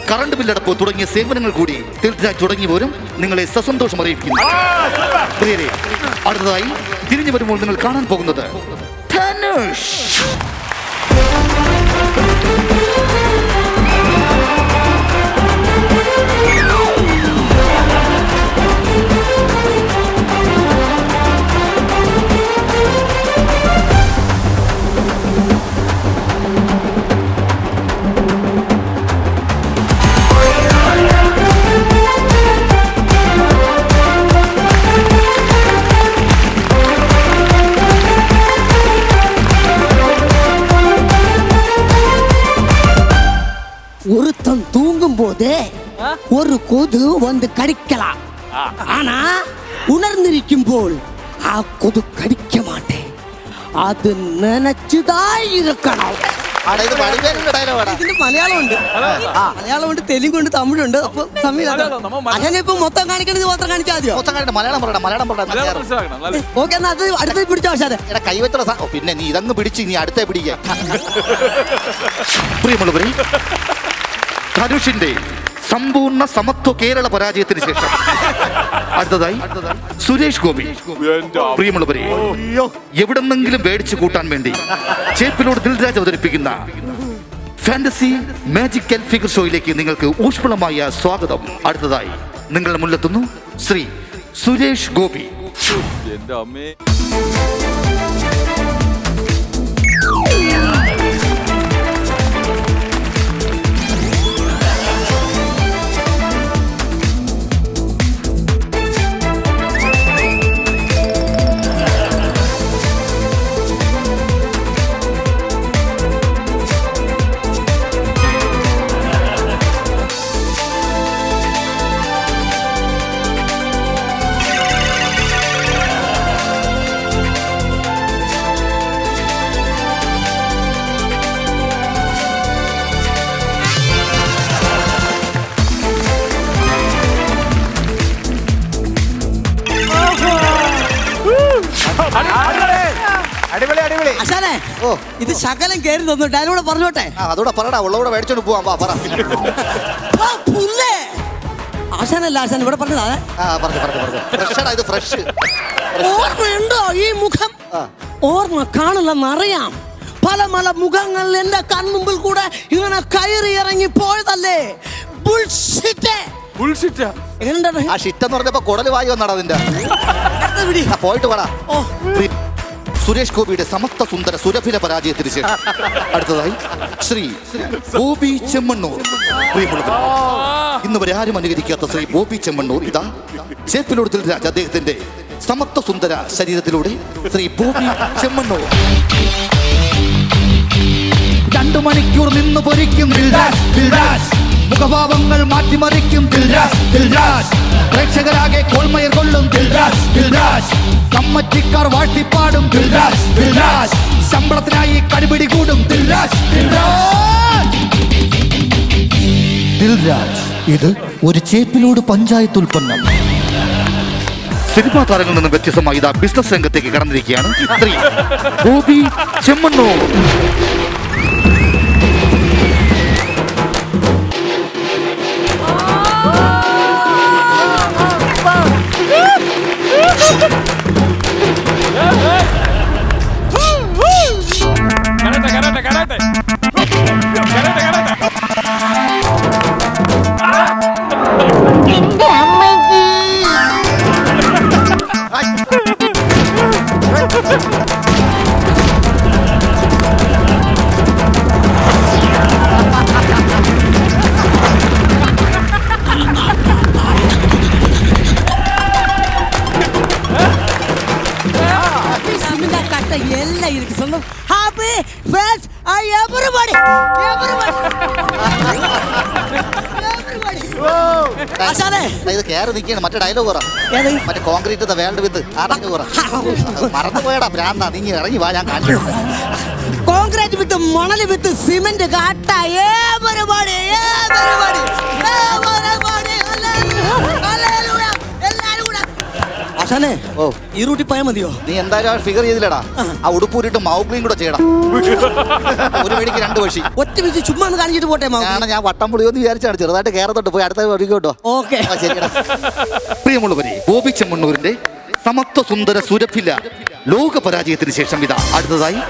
കറണ്ട് ബില്ലടപ്പ് തുടങ്ങിയ സേവനങ്ങൾ കൂടി ദിൽരാജ് തുടങ്ങിയവരും നിങ്ങളെ സസന്തോഷം അറിയിക്കുന്നു. പ്രിയരെ, അടുത്തതായി തിരിഞ്ഞു വരുമ്പോൾ നിങ്ങൾ കാണാൻ പോകുന്നത് ധനുഷ്. ஒருத்தன் தூங்கும் போதே ஒரு கொது வந்து கடிக்கலாம். ஆனா உணர்ந்திருக்கும் போல் ആ കൊതു കടിക്ക മാട്ടേ. അത് നനച്ചുതായി ഇരിക്കണം. ഇതിന് മലയാളമുണ്ട്, മലയാളമുണ്ട്, തെലുങ്കുണ്ട്, തമിഴുണ്ട്. അപ്പൊ അതിനിപ്പോ മൊത്തം കാണിക്കണത് മാത്രം കാണിച്ചാൽ മതിയോ? മലയാളം പറയണം, മലയാളം ഓക്കെ, എന്നാ അത് അടുത്ത പിടിച്ചോ. പക്ഷേ കൈവത്തുള്ള പിന്നെ നീ ഇതങ്ങ് പിടിച്ച് നീ അടുത്ത പിടിക്കാൻ. പ്രിയമുള്ളവരെ, ധനുഷിന്റെ സമ്പൂർണ്ണ സമത്വ കേരള പരാജയത്തിന് ശേഷം അടുത്തതായി സുരേഷ് ഗോപി. പ്രിയമുള്ളവരെ, എവിടെന്നെങ്കിലും മേടിച്ചു കൂട്ടാൻ വേണ്ടി ചേപ്പിലോട് ദിൽരാജ് അവതരിപ്പിക്കുന്ന ഫാന്റസി മാജിക്കൽ ഫിഗർ ഷോയിലേക്ക് നിങ്ങൾക്ക് ഊഷ്മളമായ സ്വാഗതം. അടുത്തതായി നിങ്ങളുടെ മുന്നിലെത്തുന്നു ശ്രീ സുരേഷ് ഗോപി. എന്റെ അമ്മേ. അടിപൊളി അടിപൊളി. അശാനെ, ഓ ഇത് ശകലം കേറി തന്നു. ഡയലോഗ് പറഞ്ഞോട്ടെ. അതോടെ പറടാ, ഉള്ളവിടെ മേടിച്ചോണ്ട് പോവാം. വാ പറ. ആശാനല്ല, ആശാൻ ഇവിടെ പറഞ്ഞതാ. ഇത് ഫ്രഷ്. ഓർമ്മയുണ്ടോ ഈ മുഖം? ഓർമ്മ കാണില്ലെന്നറിയാം. പല പല മുഖങ്ങൾ എന്റെ കൺമുമ്പിൽ കൂടെ ഇങ്ങനെ കയറി ഇറങ്ങി പോയതല്ലേ. ആ ഷിറ്റെന്ന് പറഞ്ഞപ്പോ കുടല് വായി വന്നടാ അതിന്റെ. പോയിട്ട് വേടാ. സുരേഷ് ഗോപിയുടെ സമത്വ സുന്ദര സുരഭില പരാജയത്തിന് ശേഷം അടുത്തതായി ശ്രീ ബോബി ചെമ്മണ്ണൂർ. ഇന്ന് വരെ ആരും അനുകരിക്കാത്ത ശ്രീ ബോബി ചെമ്മണ്ണൂർ ഇതാ ചേപ്പിലോട് ദിൽരാജ് അദ്ദേഹത്തിന്റെ സമത്വ സുന്ദര ശരീരത്തിലൂടെ ശ്രീ ബോബി ചെമ്മണ്ണൂർ. 2 മണിക്കൂർ നിന്ന് പൊരിക്കും ദിൽരാജ്, ദിൽരാജ് മുഖഭാവങ്ങൾ മാറ്റിമറിക്കും ദിൽരാജ്, ദിൽരാജ് പ്രേക്ഷകരാകെ കോൾമയർ കൊള്ളും ദിൽരാജ്, ദിൽരാജ് കമ്മറ്റിക്കാർ വാഴ്ത്തിപ്പാടും ദിൽരാജ്, ദിൽരാജ് ശമ്പളത്തിനായി കടിപിടി കൂടും ദിൽരാജ്, ദിൽരാജ്. ദിൽരാജ് ഇത് ഒരു ചേപ്പിലോട് പഞ്ചായത്ത് ഉൽപ്പന്നം. സിനിമാ താരങ്ങളിൽ നിന്ന് വ്യത്യസ്തമായി ഇതാ ബിസിനസ് രംഗത്തേക്ക് കടന്നിരിക്കുകയാണ് ശ്രീ ബോബി ചെമ്മണ്ണൂർ. எல்லாம் இருக்கு சொல்லும். ஹாப்பி ஃப்ரெண்ட்ஸ் ஐ எவரிபடி ആശാനെ ഇത് കേറി നിൽക്കുകയാണ്. മറ്റേ ഡയലോഗ് പറ. മറ്റേ കോൺക്രീറ്റ് വേൾഡ് വിത്ത് ആറഞ്ച് പറ. മറന്നു പോയടാ ഭ്രാന്താ. നീ ഇറങ്ങി വാ, ഞാൻ കാണിച്ചു. കോൺക്രീറ്റ് വിത്ത് മണൽ വിത്ത് സിമെന്റ് കാട്ട പരിപാടി ആശാനെ ഓ ഈ റൂട്ടിൽ പോയാൽ മതിയോ? നീ എന്തായാലും ഫിഗർ ചെയ്തില്ലടാ. ആ ഉടുപ്പൂരിട്ട് മൗഗ്ലിയും കൂടെ ചെയ്യണം. ഒരു വഴിക്ക് രണ്ട് വഴി. ഒറ്റ മിനിറ്റ് ചുമ്മാ ഒന്ന് കാണിച്ചിട്ട് പോട്ടെ. ഞാൻ വട്ടം പൊളിയോന്ന് വിചാരിച്ചാണ്. ചെറുതായിട്ട് കേരളത്തോട്ട് പോയി അടുത്ത വഴിക്ക് കേട്ടോ. ഓക്കെ ശരിയടാ. പ്രിയമുള്ളവരെ, ഗോപി ചെമ്മണ്ണൂരിന്റെ സമത്വ സുന്ദര സുരഭില ലോക പരാജയത്തിന് ശേഷം ഇതാ അടുത്തതായി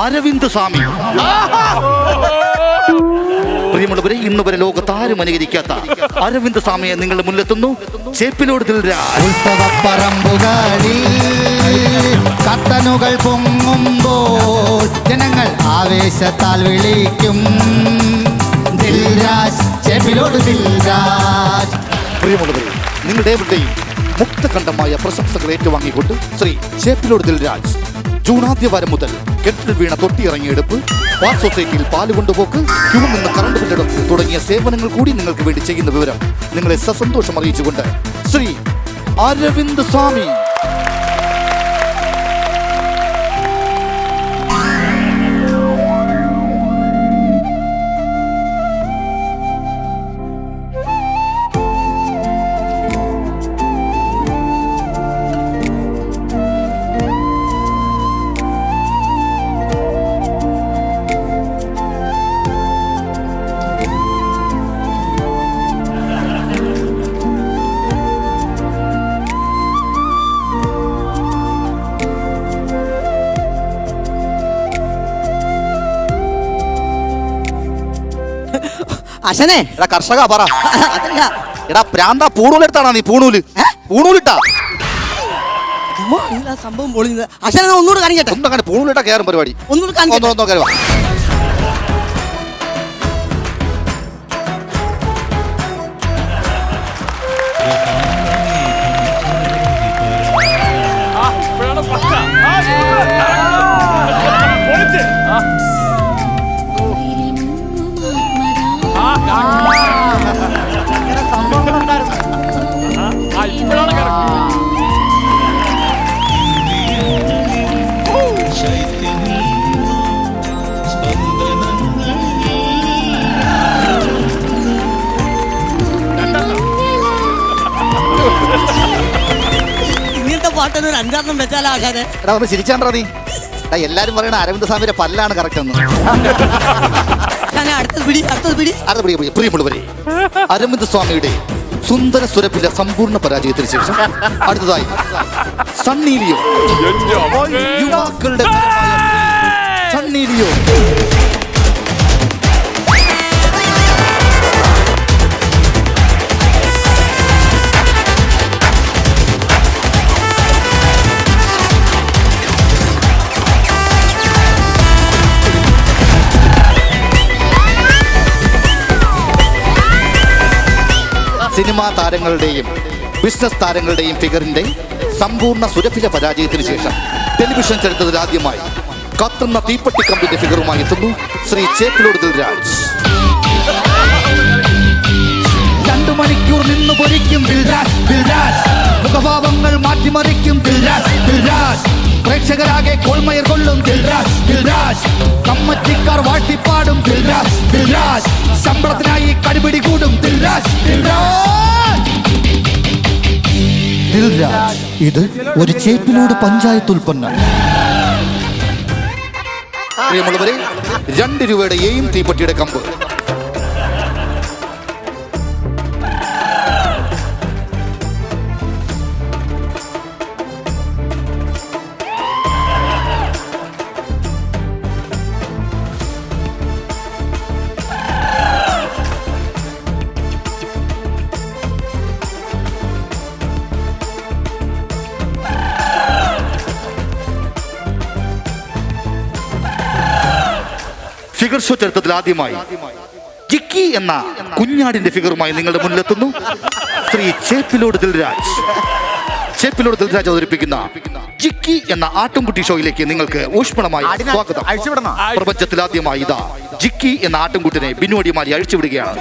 അരവിന്ദ് സ്വാമി. പ്രിയമുള്ളവരെ, ഇന്ന് വരെ ലോകത്ത് ആരും അനുകരിക്കാത്ത അരവിന്ദ് സ്വാമിയെ നിങ്ങളുടെ മുന്നിലെത്തുന്നു. ചേപ്പിലോട് കത്തനുകൾ പൊങ്ങുമ്പോൾ ജനങ്ങൾ ആവേശത്താൽ വിളിക്കും ദിൽരാജ്, ചേപ്പിലോട് ദിൽരാജ്. പ്രിയമുള്ളവരെ, നിങ്ങളുടെ എവിടെയും മുക്തകണ്ഠമായ പ്രശംസകൾ ഏറ്റുവാങ്ങിക്കൊണ്ട് ശ്രീ ചേപ്പിലോട് ദിൽരാജ് ജൂൺ ആദ്യവാരം മുതൽ കെട്ടിൽ വീണ തൊട്ടിയിറങ്ങിയെടുപ്പ്, പാൽ സൊസൈറ്റിയിൽ പാല് കൊണ്ടുപോക്ക്, ക്യൂ നിന്ന് കറണ്ട് ബില്ലെടുപ്പ് തുടങ്ങിയ സേവനങ്ങൾ കൂടി നിങ്ങൾക്ക് വേണ്ടി ചെയ്യുന്ന വിവരം നിങ്ങളെ സസന്തോഷം അറിയിച്ചുകൊണ്ട് ശ്രീ അരവിന്ദ് സ്വാമി. ആശാനെ എടാ കർഷക പറ. അതല്ല എടാ പ്രാന്ത പൂണൂലെടുത്താണോ നീ? പൂണൂലിട്ടാ സംഭവം പൊളിഞ്ഞത്. ആശാനെ ഒന്നുകൂടെ കാണിക്കട്ടെ. ഒന്നും അങ്ങനെ പൂണൂലിട്ടാ കയറും പരിപാടി. ഒന്നുകൂടെ കാണിക്കട്ടെ. ഇങ്ങനത്തെ പാട്ടൊരു 5-6 വെച്ചാലോ ആശാനെ? എടാ ഒന്ന് ചിരിച്ചാണ്ടാ നീ. എല്ലാരും പറയണ അരവിന്ദ് സ്വാമിയുടെ പല്ലാണ് കറക്റ്റ് എന്ന്. പ്രിയമുള്ളവരെ, അരവിന്ദ് സ്വാമിയുടെ സുന്ദര സുരഭില സമ്പൂർണ്ണ പരാജയത്തിന് ശേഷം അടുത്തതായി സണ്ണി ലിയോ. യുവാക്കളുടെ സണ്ണി ലിയോ. സിനിമാ താരങ്ങളുടെയും ബിസിനസ് താരങ്ങളുടെയും ഫിഗറിന്റെ സമ്പൂർണ്ണ സുരഭില പരാജയത്തിന് ശേഷം ടെലിവിഷൻ ചരിത്രത്തിൽ ആദ്യമായി കത്തുന്ന തീപ്പെട്ടി കമ്പിന്റെ ഫിഗറുമായി എത്തുന്നു ശ്രീ ചേപ്പിലോട് ദിൽരാജ്. 2 മണിക്കൂർ നിന്ന് പൊരിക്കും ദിൽരാജ്, ദിൽരാജ്. മുഖഭാവങ്ങൾ മാറ്റിമറിക്കും ദിൽരാജ്, ദിൽരാജ്. പ്രേക്ഷകരാകെ കോൾമയർ കൊള്ളും ദിൽരാജ്, ദിൽരാജ്. കമ്മറ്റിക്കാർ വാഴ്ത്തിപ്പാടും ദിൽരാജ്, ദിൽരാജ്. ശമ്പളത്തിനായി കടിപിടി കൂടും ദിൽരാജ്, ദിൽരാജ്. ദിൽരാജ്, ഇത് ഒരു ചേപ്പിലോട് പഞ്ചായത്ത് ഉൽപ്പന്നം. പ്രിയമുള്ളവരെ, 2 രൂപയുടെ എയും തീപ്പെട്ടിയുടെ കമ്പ്. ഫിഗർ ഷോ ചരിത്രത്തിൽ ആദ്യമായി ജിക്കി എന്ന കുഞ്ഞാടിന്റെ ഫിഗറുമായി നിങ്ങളുടെ മുന്നിലെത്തുന്നു ശ്രീ ചേപ്പിലോട് ദിൽരാജ്. ചേപ്പിലോട് ദിൽരാജ് അവതരിപ്പിക്കുന്ന ജിക്കി എന്ന ആട്ടുംകുട്ടി ഷോയിലേക്ക് നിങ്ങൾക്ക് ഊഷ്മളമായി സ്വാഗതം. പ്രപഞ്ചത്തിൽ ആദ്യമായി ഇതാ ജിക്കി എന്ന ആട്ടുംകുട്ടിനെ ബിനുവടിമാലി അഴിച്ചുവിടുകയാണ്.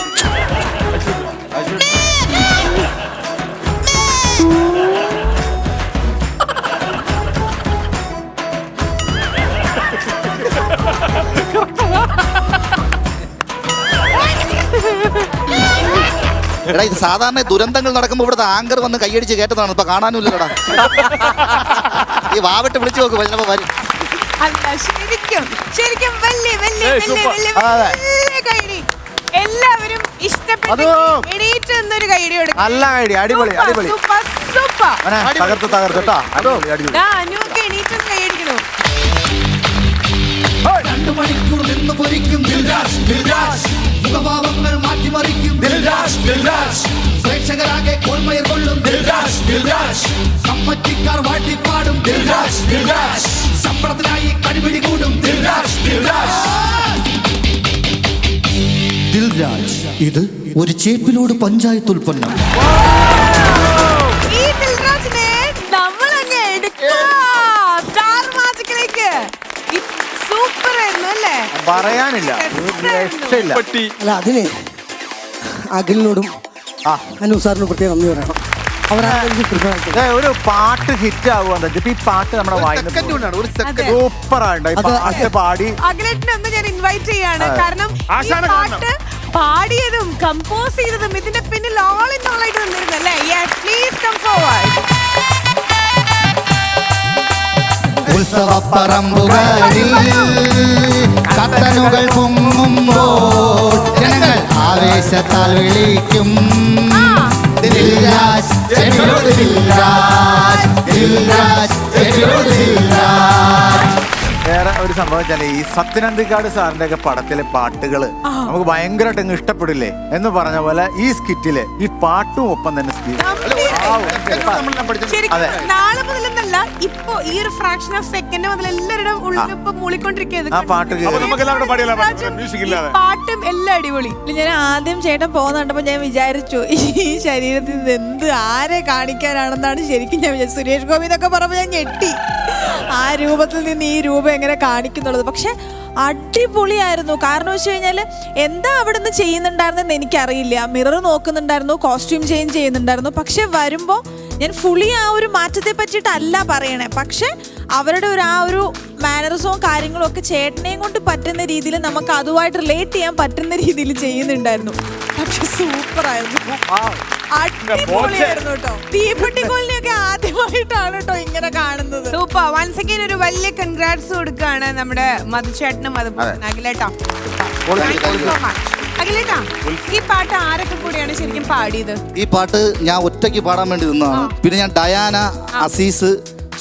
എടാ ഇത് സാധാരണ ദുരന്തങ്ങൾ നടക്കുമ്പോ ഇവിടുത്തെ ആങ്കർ വന്ന് കൈയടിച്ച് കേട്ടതാണ്, ഇപ്പൊ കാണാനുമില്ലടാ. ഈ വാവിട്ട് വിളിച്ചു നോക്ക്, ചിലപ്പോ വരും. അല്ല ശരിക്കും ശരിക്കും വലിയ വലിയ വലിയ വലിയ വലിയ കൈഡി. എല്ലാവരും ഇഷ്ടപ്പെട്ടു എണീറ്റ് എന്നൊരു കൈഡി കൊടുക്കും. നല്ല ഐഡിയ, അടിപൊളി അടിപൊളി. Super super. തകർത്ത് കേട്ടോ. അടിപൊളി അടിപൊളി. അനുവൊക്കെ എണീറ്റ് കൈയടിക്കണു. 2 മണിക്കൂർ നിന്ന് പൊരിക്കും ദിൽരാജ് ദിൽരാജ്, മുഖഭാവങ്ങൾ മാറ്റിമറിക്കും ദിൽരാജ് ദിൽരാജ്, പ്രേക്ഷകരാകെ കോൾമയർ കൊള്ളും ദിൽരാജ് ദിൽരാജ്, കമ്മറ്റിക്കാർ വാട്ടിപ്പാടും ദിൽരാജ് ദിൽരാജ്, ശമ്പളത്തിനായി കടിപിടി കൂടും ദിൽരാജ് ദിൽരാജ്. ദിൽരാജ്, ഇത് ഒരു ചേപ്പിലോട് പഞ്ചായത്ത് ഉൽപ്പന്നം. ഈ ദിൽരാജിനെ നമ്മളങ്ങ് എടുക്കുക സ്റ്റാർ മാജിക്കിലേക്ക്. സൂപ്പർ ആയിരുന്നു അല്ലേ? പറയാനില്ല, രക്ഷയില്ല. അല്ല അതിന് അഖിലിനോടും അനുസാറിനും പ്രത്യേകം നന്ദി പറയണം. ഒരു പാട്ട് ഹിറ്റ് ആവുക. ഈ പാട്ട് നമ്മുടെ സൂപ്പറാണ്. പാട്ട് പാടി അഖിലേട്ടനെ ഒന്ന് ഞാൻ ഇൻവൈറ്റ് ചെയ്യാണ്. കാരണം ഈ പാട്ട് പാടിയതും കമ്പോസ് ചെയ്തതും ഇതിന്റെ പിന്നിൽ ഓൾ ഇൻ ഓൾ ആയിട്ട് നിന്നിരുന്നു അല്ലേ? Yes, please come forward. ഉത്സവപ്പറമ്പുകളിൽ കത്തനുകൾ പൊങ്ങുമ്പോൾ ജനങ്ങൾ ആവേശത്താൽ വിളിക്കും ദിൽരാജ്, ചെവിയോട് ദിൽരാജ്, ദിൽരാജ്, ചെവിയോട് ദിൽരാജ്. വേറെ ഒരു സംഭവം വെച്ചാൽ ഈ സത്യനന്ദിക്കാട് സാറിന്റെ ഒക്കെ പടത്തിലെ പാട്ടുകള് നമുക്ക് ഭയങ്കരമായിട്ട് അങ്ങ് ഇഷ്ടപ്പെടില്ലേ എന്ന് പറഞ്ഞ പോലെ ഈ സ്കിറ്റില് ഈ പാട്ടും ഒപ്പം തന്നെ നാളെ മുതലെന്നല്ല, ഇപ്പൊ ഈ ഒരു ഫ്രാക്ഷൻ ഓഫ് സെക്കൻഡ് മുതൽ എല്ലാവരുടെ ഉള്ളിൽ ഇപ്പൊ മൂളിക്കൊണ്ടിരിക്കുന്നത് ആ പാട്ട് പാട്ടും എല്ലാം അടിപൊളി. ഞാൻ ആദ്യം ചേട്ടൻ പോകുന്നുണ്ടപ്പോ ഞാൻ വിചാരിച്ചു ഈ ശരീരത്തിൽ നിന്ന് എന്ത് ആരെ കാണിക്കാനാണെന്നാണ് ശരിക്കും ഞാൻ വിചാരിച്ചു. സുരേഷ് ഗോപി എന്നൊക്കെ പറയുമ്പോൾ ഞാൻ ഞെട്ടി, ആ രൂപത്തിൽ നിന്ന് ഈ രൂപം എങ്ങനെ കാണിക്കുന്നുള്ളത്. പക്ഷെ അടിപൊളിയായിരുന്നു. കാരണം വെച്ച് കഴിഞ്ഞാൽ എന്താ അവിടെ നിന്ന് ചെയ്യുന്നുണ്ടായിരുന്നെന്ന് എനിക്കറിയില്ല. മിറർ നോക്കുന്നുണ്ടായിരുന്നു, കോസ്റ്റ്യൂം ചേഞ്ച് ചെയ്യുന്നുണ്ടായിരുന്നു. പക്ഷെ വരുമ്പോൾ ഞാൻ ഫുള്ളി ആ ഒരു മാറ്റത്തെ പറ്റിയിട്ടല്ല പറയണേ, പക്ഷെ അവരുടെ ആ ഒരു മാനറിസവും കാര്യങ്ങളും ഒക്കെ ചേട്ടനെയും കൊണ്ട് പറ്റുന്ന രീതിയിൽ നമുക്ക് അതുമായിട്ട് റിലേറ്റ് ചെയ്യാൻ പറ്റുന്ന രീതിയിൽ ചെയ്യുന്നുണ്ടായിരുന്നു. പക്ഷെ സൂപ്പറായിരുന്നു, അടിപൊളിയായിരുന്നു കേട്ടോ. തീപ്പെട്ടി കോലനിയൊക്കെ ആദ്യമായിട്ടാണ് കേട്ടോ ഇങ്ങനെ കാണുന്നത്. സൂപ്പർ. വൺസ് അഗൈൻ ഒരു വലിയ കൺഗ്രാറ്റ്സ് കൊടുക്കുകയാണ് നമ്മുടെ മധുചേട്ടനും അതുപോലെ അഖിലേട്ടാ. അഖിലേട്ടാ, ഈ പാട്ട് ആരൊക്കെ കൂടിയാണ് ശരിക്കും പാടിയത്? ഈ പാട്ട് ഞാൻ ഒറ്റയ്ക്ക് പാടാൻ വേണ്ടി നിന്നതാണ്. പിന്നെ ഞാൻ ഡയാന, അസീസ്,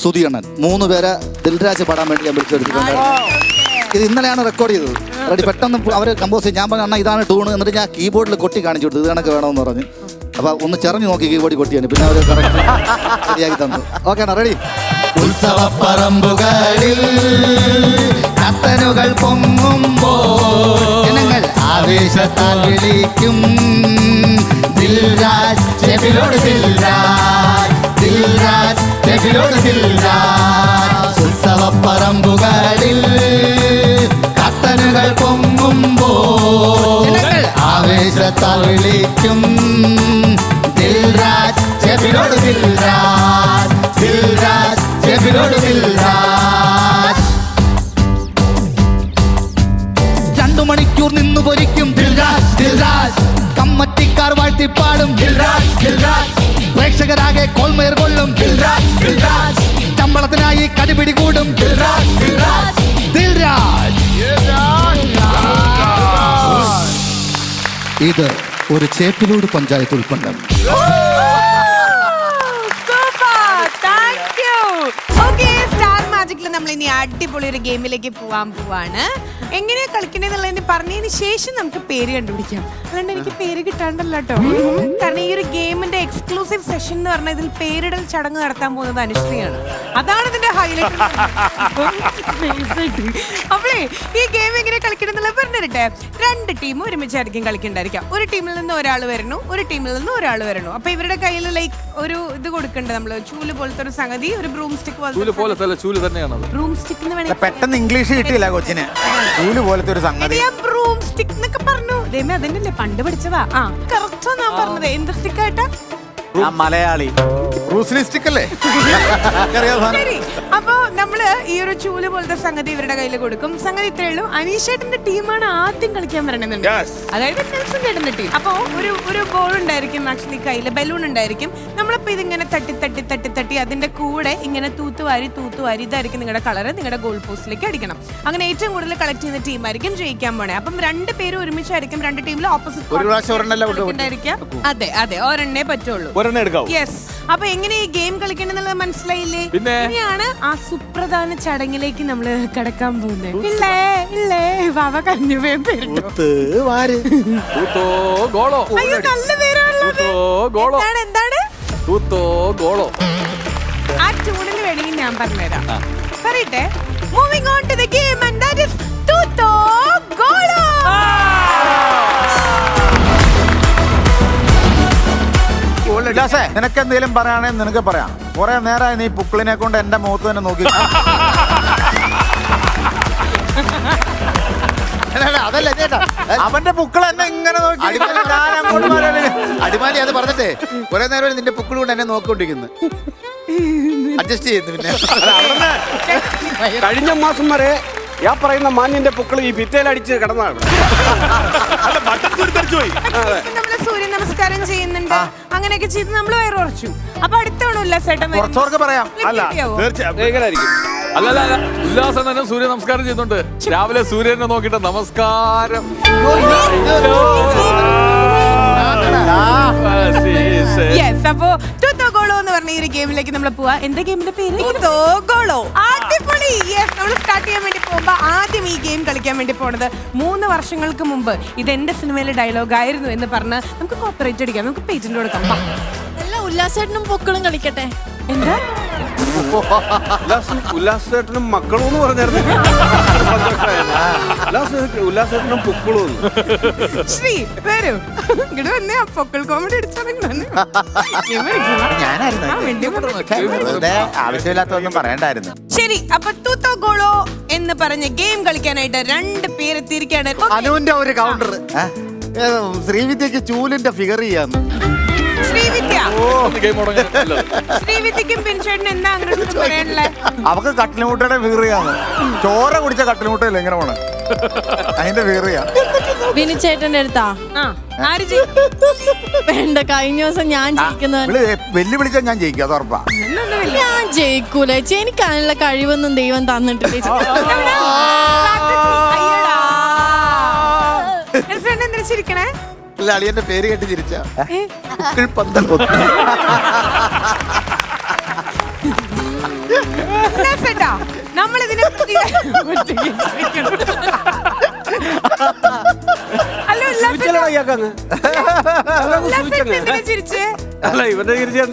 സുധിയണ്ണൻ 3 പേരെ ദിൽരാജ് പാടാൻ വേണ്ടി ഞാൻ വിളിച്ചെടുത്തിട്ടുണ്ടായിരുന്നു. ഇത് ഇന്നലെയാണ് റെക്കോർഡ് ചെയ്തത്. റെഡി പെട്ടെന്ന് അവർ കമ്പോസ് ചെയ്ത് ഞാൻ പറഞ്ഞു അണ്ണാ ഇതാണ് ട്യൂണ്. എന്നിട്ട് ഞാൻ കീബോർഡിൽ കൊട്ടി കാണിച്ചു കൊടുത്തു, ഇത് കണക്ക് വേണമെന്ന് പറഞ്ഞു. അപ്പൊ ഒന്ന് ചെറിഞ്ഞു നോക്കി കീബോർഡിൽ കൊട്ടിയാണ്, പിന്നെ അവർ ശരിയാക്കി തന്നു. ഓക്കെ ആണോ? റെഡി? ഉത്സവപ്പറമ്പുകളിൽ കത്തനുകൾ പൊങ്ങുമ്പോൾ ജനങ്ങൾ ആവേശത്താൽ വിളിക്കും ദിൽരാജ്, ചെവിലോട് ദിൽരാജ്, ദിൽരാജ്, ചെവിലോട് ദിൽരാജ്. ഉത്സവപ്പറമ്പുകളിൽ കത്തനുകൾ പൊങ്ങുമ്പോൾ ജനങ്ങൾ ആവേശത്താൽ വിളിക്കും ദിൽരാജ്, ചെവിലോട് ദിൽരാജ്, ദിൽരാജ്, ചെവിലോട് ദിൽരാജ്. 2 മണിക്കൂർ നിന്ന് പൊരിക്കും ദിൽരാജ് ദിൽരാജ്, കമ്മറ്റിക്കാർ വാഴ്ത്തിപ്പാടും ദിൽരാജ് ദിൽരാജ്, പ്രേക്ഷകരാകെ കോൾമയർ കൊള്ളും ദിൽരാജ് ദിൽരാജ്, ശമ്പളത്തിനായി കടിപിടി കൂടും ദിൽരാജ് ദിൽരാജ്, ദിൽരാജ്. ഇത് ഒരു ചേപ്പിലോട് പഞ്ചായത്ത് ഉൽപ്പന്നം. നമ്മൾ ഇനി അടിപൊളി ഒരു ഗെയിമിലേക്ക് പോവാണ്. എങ്ങനെയാ കളിക്കണേന്നുള്ളതിന് പറഞ്ഞതിന് ശേഷം നമുക്ക് പേര് കണ്ടുപിടിക്കാം. അതുകൊണ്ട് എനിക്ക് പേര് കിട്ടാണ്ടല്ലോ കേട്ടോ. കാരണം ഈ ഒരു ഗെയിമിന്റെ എക്സ്ക്ലൂസീവ് സെഷൻ എന്ന് പറഞ്ഞാൽ ഇതിൽ പേരിടൽ ചടങ്ങ് നടത്താൻ പോകുന്നത് അനുശ്രീയാണ്. അതാണ് ഇതിന്റെ ഹൈലൈറ്റ്. അപ്പളേ ഈ ഗെയിം എങ്ങനെ കളിക്കണം എന്നുള്ളത് പറഞ്ഞിട്ടെ. 2 ടീമും ഒരുമിച്ചായിരിക്കും കളിക്കണ്ടായിരിക്കാം. ഒരു ടീമിൽ നിന്ന് ഒരാൾ വരണു, ഒരു ടീമിൽ നിന്ന് ഒരാൾ വരണു. അപ്പൊ ഇവരുടെ കയ്യിൽ ലൈക്ക് ഒരു ഇത് കൊടുക്കണ്ടേ, നമ്മള് ചൂല് പോലത്തെ ഒരു സംഗതി, ഒരു ബ്രൂം സ്റ്റിക്ക് പെട്ടെന്ന് ഇംഗ്ലീഷ് കിട്ടിയില്ല കൊച്ചിന്. ചൂല് പോലത്തെ ഒരു സംഗതി. ബ്രൂം സ്റ്റിക്ക് എന്നൊക്കെ പറഞ്ഞു. ദൈവമേ, അതന്നെയല്ലേ പണ്ട് പഠിച്ചതാ. കറക്റ്റാ ഞാൻ പറഞ്ഞത്. എന്ത് സ്റ്റിക്കായിട്ടാ? മലയാളി ബ്രൂസ്ലി സ്റ്റിക്ക് അല്ലേ? ശരി, അപ്പൊ നമ്മള് ഈ ഒരു ചൂല് പോലത്തെ സംഗതി ഇവരുടെ കയ്യിൽ കൊടുക്കും. സംഗതി ഇത്രേ ഉള്ളൂ. അനീഷേട്ടന്റെ ടീമാണ് ആദ്യം കളിക്കാൻ വരണമെന്നുണ്ട്. അതായത് നെൽസൺ ചേട്ടന്റെ ടീം. അപ്പൊ ഒരു ബോൾ ഉണ്ടായിരിക്കും, ആക്ച്വലി കയ്യില് ബലൂൺ ഉണ്ടായിരിക്കും. നമ്മളിപ്പോ ഇതിങ്ങനെ തട്ടി തട്ടി തട്ടി തട്ടി അതിന്റെ കൂടെ ഇങ്ങനെ തൂത്തുവാരി ഇതായിരിക്കും നിങ്ങളുടെ കളറ്, നിങ്ങളുടെ ഗോൾ പോസ്റ്റിലേക്ക് അടിക്കണം. അങ്ങനെ ഏറ്റവും കൂടുതൽ കളക്ട് ചെയ്യുന്ന ടീമായിരിക്കും ജയിക്കാൻ പോണേ. അപ്പം 2 പേരും ഒരുമിച്ചായിരിക്കും 2 ടീമിൽ ഓപ്പോസിറ്റ്. അതെ ഒരെണ്ണേ പറ്റുള്ളൂ. യെസ്. അപ്പൊ എങ്ങനെ ഈ ഗെയിം കളിക്കണമെന്നുള്ളത് മനസ്സിലായില്ലേ? ഇനിയാണ് ആ സുപ്രധാന ചടങ്ങിലേക്ക് നമ്മള് കടക്കാൻ പോകുന്നത്. ഇല്ലേ വാവ കഞ്ഞു നല്ല പേരാണല്ലോ. എന്താണ് ആ ട്യൂണിന് വേണമെങ്കിൽ ഞാൻ പറഞ്ഞുതരാം. പറയട്ടെ. Moving on to the game and that is തൂത്തോ ഗോളോ. നിനക്ക് എന്തെങ്കിലും പറയാണെങ്കിൽ നിനക്ക് പറയാം. കുറെ നേരമായി നീ പുക്കിളിനെ കൊണ്ട് എന്റെ മുഖത്ത് തന്നെ നോക്കി. അതല്ല ചേട്ടാ, അവന്റെ പുക്കിൾ എന്നെ ഇങ്ങനെ നോക്കി. അടിമാലി അത് പറഞ്ഞിട്ടേ കുറെ നേരം നിന്റെ പുക്കിൾ കൊണ്ട് എന്നെ നോക്കിക്കൊണ്ടിരിക്കുന്നു. അഡ്ജസ്റ്റ് ചെയ്യുന്നു. പിന്നെ കഴിഞ്ഞ മാസം വരെ ഞാൻ പറയുന്ന മാന്യന്റെ പുക്കൾ ഈ ഭിത്തയിലടിച്ച് കിടന്നാണ്. നമ്മള് സൂര്യ നമസ്കാരം ചെയ്യുന്നുണ്ട്, അങ്ങനെയൊക്കെ ചെയ്ത് നമ്മൾ വയറുറച്ചു. അപ്പൊ അടുത്തവണ ഉല്ലാസേട്ടൻ പറയാം. അല്ല തീർച്ചയായും അല്ലല്ല ഉല്ലാസം തന്നെ സൂര്യ നമസ്കാരം ചെയ്യുന്നുണ്ട്. രാവിലെ സൂര്യനെ നോക്കിയിട്ട് നമസ്കാരം. അപ്പോ തൂത്തോ ഗോളോ എന്ന് പറഞ്ഞ ഈ ഒരു ഗെയിമിലേക്ക് നമ്മൾ പോവാ. എന്താ ഗെയിമിന്റെ പേര്? അടിപൊളി. യെസ്, നമ്മൾ സ്റ്റാർട്ട് ചെയ്യാൻ വേണ്ടി പോകുമ്പോ ആദ്യം ഈ ഗെയിം കളിക്കാൻ വേണ്ടി പോണത് 3 വർഷങ്ങൾക്ക് മുമ്പ് ഇത് എന്റെ സിനിമയിലെ ഡയലോഗ് ആയിരുന്നു എന്ന് പറഞ്ഞ് നമുക്ക് കോപ്പറേറ്റ് അടിക്കാം, നമുക്ക് പേറ്റന്റ് കൊടുക്കാം. അല്ല ഉല്ലാസേട്ടനും പൊക്കളും കളിക്കട്ടെ. എന്താ ഉല്ലാസേട്ടനും മക്കളും എന്ന് പറഞ്ഞായിരുന്നു. ഉല്ലാസേട്ടനും പൊക്കളും. ശ്രീ വരൂ, ഇങ്ങോട്ട് വന്നേ. പൊക്കൾ കോമഡി ആവശ്യമില്ലാത്തൊന്നും പറയണ്ടായിരുന്നു. ശരി, അപ്പൊ തൂത്തോ ഗോളോ എന്ന് പറഞ്ഞ ഗെയിം കളിക്കാനായിട്ട് 2 പേര് തിരിക്കാണ്. അനുവിന്റെ ഒരു കൗണ്ടർ. ശ്രീവിദ്യക്ക് ചൂലിന്റെ ഫിഗർ ചെയ്യാന്ന്. ശ്രീവിദ്യക്കും പിൻചേട്ടനും എന്താ അങ്ങനെ പറയാനുള്ളത്? അവക്ക് കട്ടിലുമുട്ടയുടെ ഫിഗർ ചെയ്യാന്ന്. ചോര കുടിച്ച കട്ടിലുമുട്ടയില്ല എങ്ങനെ പോണ അതിന്റെ ഫിഗർ ചെയ്യാം. വിനിച്ചേട്ടന്റെ അടുത്താ വേണ്ട. കഴിഞ്ഞ ദിവസം ഞാൻ ജയിക്കുന്നത് വെല്ലുവിളിച്ചാൽ ഞാൻ ജയിക്കും, അത് ഉറപ്പാ. ഞാൻ ജയിക്കൂല ചേച്ചി, എനിക്ക് അതിനുള്ള കഴിവൊന്നും ദൈവം തന്നിട്ടില്ല. എന്തിനാ ചിരിക്കണേ? അല്ല, അളിയന്റെ പേര് കേട്ട് ചിരിച്ച നമ്മളിതിനെ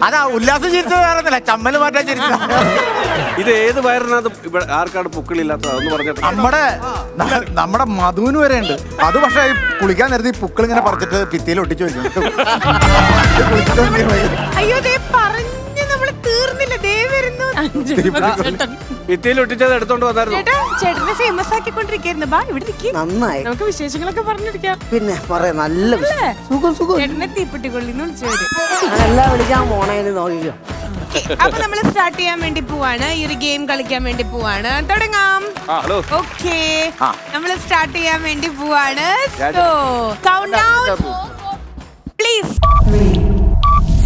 അതാ ഉല്ലാസം ചിരിച്ചത് വേറെ ചമ്മല് മാറ്റാൻ ചിരിച്ച. ഇത് ഏത് വയറിനകത്ത് ആർക്കാണ് പുക്കളില്ലാത്തത് അതൊന്ന് പറഞ്ഞിട്ട്. നമ്മുടെ മധുവിന് വരെ ഉണ്ട്. അത് പക്ഷെ കുളിക്കാൻ നേരത്തെ പുക്കൾ ഇങ്ങനെ പറിച്ചിട്ട് ഭിത്തിയിൽ ഒട്ടിച്ചു വെക്കും. അയ്യോ തീർന്നില്ല. ഭിത്തിയിൽ ഒട്ടിച്ചത് എടുത്തോണ്ട് വന്നായിരുന്നു. ചേട്ടനെ ഫേമസ് ആക്കിക്കൊണ്ടിരിക്കുന്നു. ബാ ഇവിടെ നന്നായി, നമുക്ക് വിശേഷങ്ങളൊക്കെ പറഞ്ഞിരിക്കാം. പിന്നെ പറയാം. നല്ല ചേട്ടനെ തീപ്പെട്ടിക്കൊള്ളിന്ന് വിളിച്ചു വരും. വിളിക്കാൻ പോണേന്ന് നോക്കിക്കോ. അപ്പൊ നമ്മൾ സ്റ്റാർട്ട് ചെയ്യാൻ വേണ്ടി പോവാണ്. ഈ ഒരു ഗെയിം കളിക്കാൻ വേണ്ടി പോവാണ്. തുടങ്ങാം. ഓക്കേ, നമ്മൾ സ്റ്റാർട്ട് ചെയ്യാൻ വേണ്ടി പോവാണ്. So count down please. 3,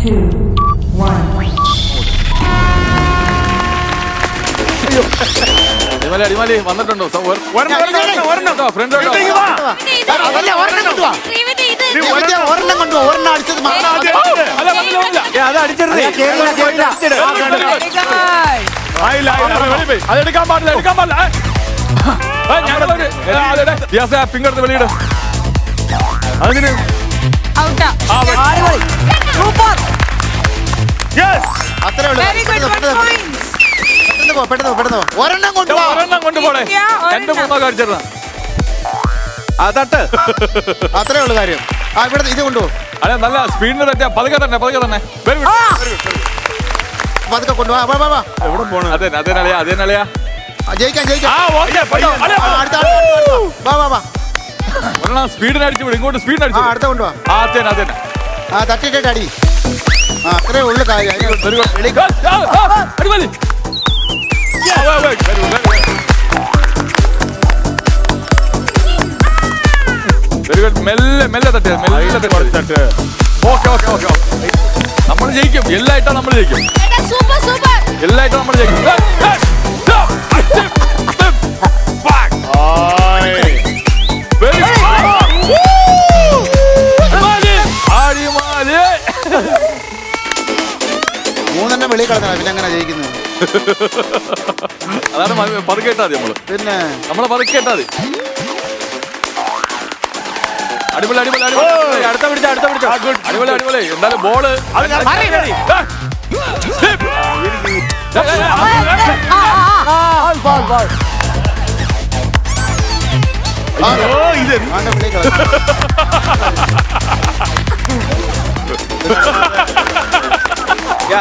2, 1. Adimali വന്നിട്ടുണ്ടോ? അതെടുക്കാൻ പാടില്ല, എടുക്കാൻ പാടില്ല. പിങ്കെടുത്ത് വെളിയിട്. അതിന് ഒരെണ്ണം കൊണ്ടുപോണേ. 2-3 കാണിച്ചിരുന്ന അത്രേ ഉള്ളു കാര്യം. ഇവിടെ ഇത് കൊണ്ടുപോകും. അതെ, നല്ല സ്പീഡിന് തെറ്റാ. പതുക്കെ തന്നെ പതുക്കെ കൊണ്ടുപോവാ. എവിടെ പോണു? അതേനളിയാ ജയിക്കാം. സ്പീഡിന് അടിച്ചു വിടും. ഇങ്ങോട്ട് സ്പീഡിന് അടിച്ചു. അടുത്ത കൊണ്ടുപോവാ. അതേനെ തട്ടിട്ട് അടി. അത്രേ ഉള്ളു കാര്യം. Very good. മെല്ലെ മെല്ലെ തട്ടിയ മെല്ലെ തട്ട്. Okay okay okay. നമ്മൾ ജയിക്കും. എല്ലായിട്ടാ നമ്മൾ ജയിക്കും. Super super. എല്ലായിട്ടാ നമ്മൾ ജയിക്കും. മൂന്നെണ്ണം വെളിയിൽ കളഞ്ഞാ പിന്നെ എങ്ങനെ ജയിക്കുന്നത്? അതാണ് പതുക്കേട്ടാ മതി നമ്മള്. പിന്നെ നമ്മളെ പതുക്കേട്ടാ മതി. അടിപൊളി അടിപൊളി അടിപൊളി. അടുത്ത പിടിച്ച അടിപൊളി അടിപൊളി. എന്തായാലും ബോള്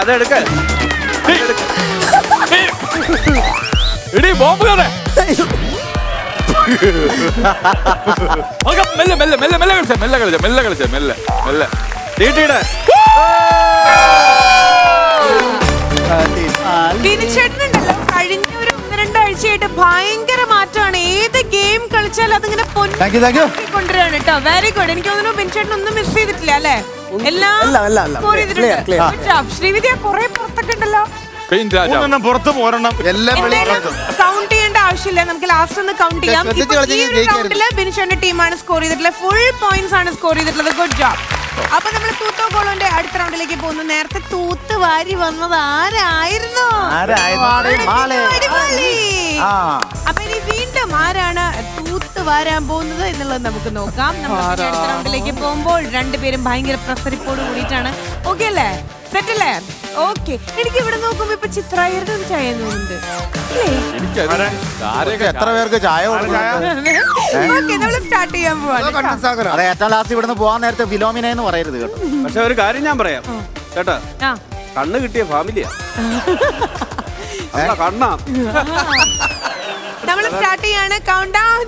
അതെടുക്ക ഇടി ബോംബ് കഥ. മെല്ലെ മെല്ലെ മെല്ലെ മെല്ലെ കളിച്ച മെല്ലെ കളിച്ച മെല്ലെ കളിച്ച മെല്ലെ മെല്ലെ തീട്ടിയുടെ ദിനചേട്ടനുണ്ടല്ലോ കഴിഞ്ഞ ഒരു 1-2 ആഴ്ചയായിട്ട് ഭയങ്കര മാറ്റമാണ്. ഏത് ഗെയിം കളിച്ചാലും അതിങ്ങനെ കൊണ്ടുവരാണ് കേട്ടോ. Very good. എനിക്ക് തോന്നുന്നു ബിൻചേട്ടൻ ഒന്നും മിസ് ചെയ്തിട്ടില്ല അല്ലേ? എല്ലാം സ്കോർ ചെയ്തിട്ടുണ്ട്. ശ്രീവിദ്യ കുറെ പുറത്തൊക്കെ ഉണ്ടല്ലോ. പുറത്ത് പോരണം. എല്ലാം കൗണ്ട് ചെയ്യേണ്ട ആവശ്യമില്ല. നമുക്ക് ലാസ്റ്റ് ഒന്ന് കൗണ്ട് ചെയ്യാം. ബിൻചേട്ടന്റെ ടീമാണ് സ്കോർ ചെയ്തിട്ടുള്ളത്. ഫുൾ പോയിന്റ്സ് ആണ് സ്കോർ ചെയ്തിട്ടുള്ളത്. Good job. അപ്പൊ നമ്മൾ തൂത്തോ ഗോളോന്റെ അടുത്ത റൗണ്ടിലേക്ക് പോകുന്നു. നേരത്തെ തൂത്ത് വാരി വന്നത് ആരായിരുന്നു? അപ്പൊ ഇനി വീണ്ടും ആരാണ് തൂത്ത് വാരാൻ പോകുന്നത് എന്നുള്ളത് നമുക്ക് നോക്കാം. നമ്മൾ അടുത്ത റൗണ്ടിലേക്ക് പോകുമ്പോൾ രണ്ടുപേരും ഭയങ്കര പ്രസരിപ്പോട് കൂടിയിട്ടാണ്. ഓക്കെ അല്ലേ? സെറ്റ് അല്ലേ? ഓക്കെ. എനിക്ക് ഇവിടെ നോക്കുമ്പോ ഇപ്പൊ ചിത്രായരുടെ ഒരു ചായ തോന്നുന്നുണ്ട്. എത്ര പേർക്ക് ചായ നമ്മൾ സ്റ്റാർട്ട് ചെയ്യാൻ പോവാണ്. അതെ, ഏറ്റവും ലാസ്റ്റ് ഇവിടുന്ന് പോവാൻ നേരത്തെ ഫിലോമിന എന്ന് പറയരുത് കേട്ടോ. പക്ഷെ ഒരു കാര്യം ഞാൻ പറയാം കേട്ടാ, കണ്ണ് കിട്ടിയ ഫാമിലിയാ. കണ്ണാ. നമ്മൾ സ്റ്റാർട്ട് ചെയ്യാണ്. Count down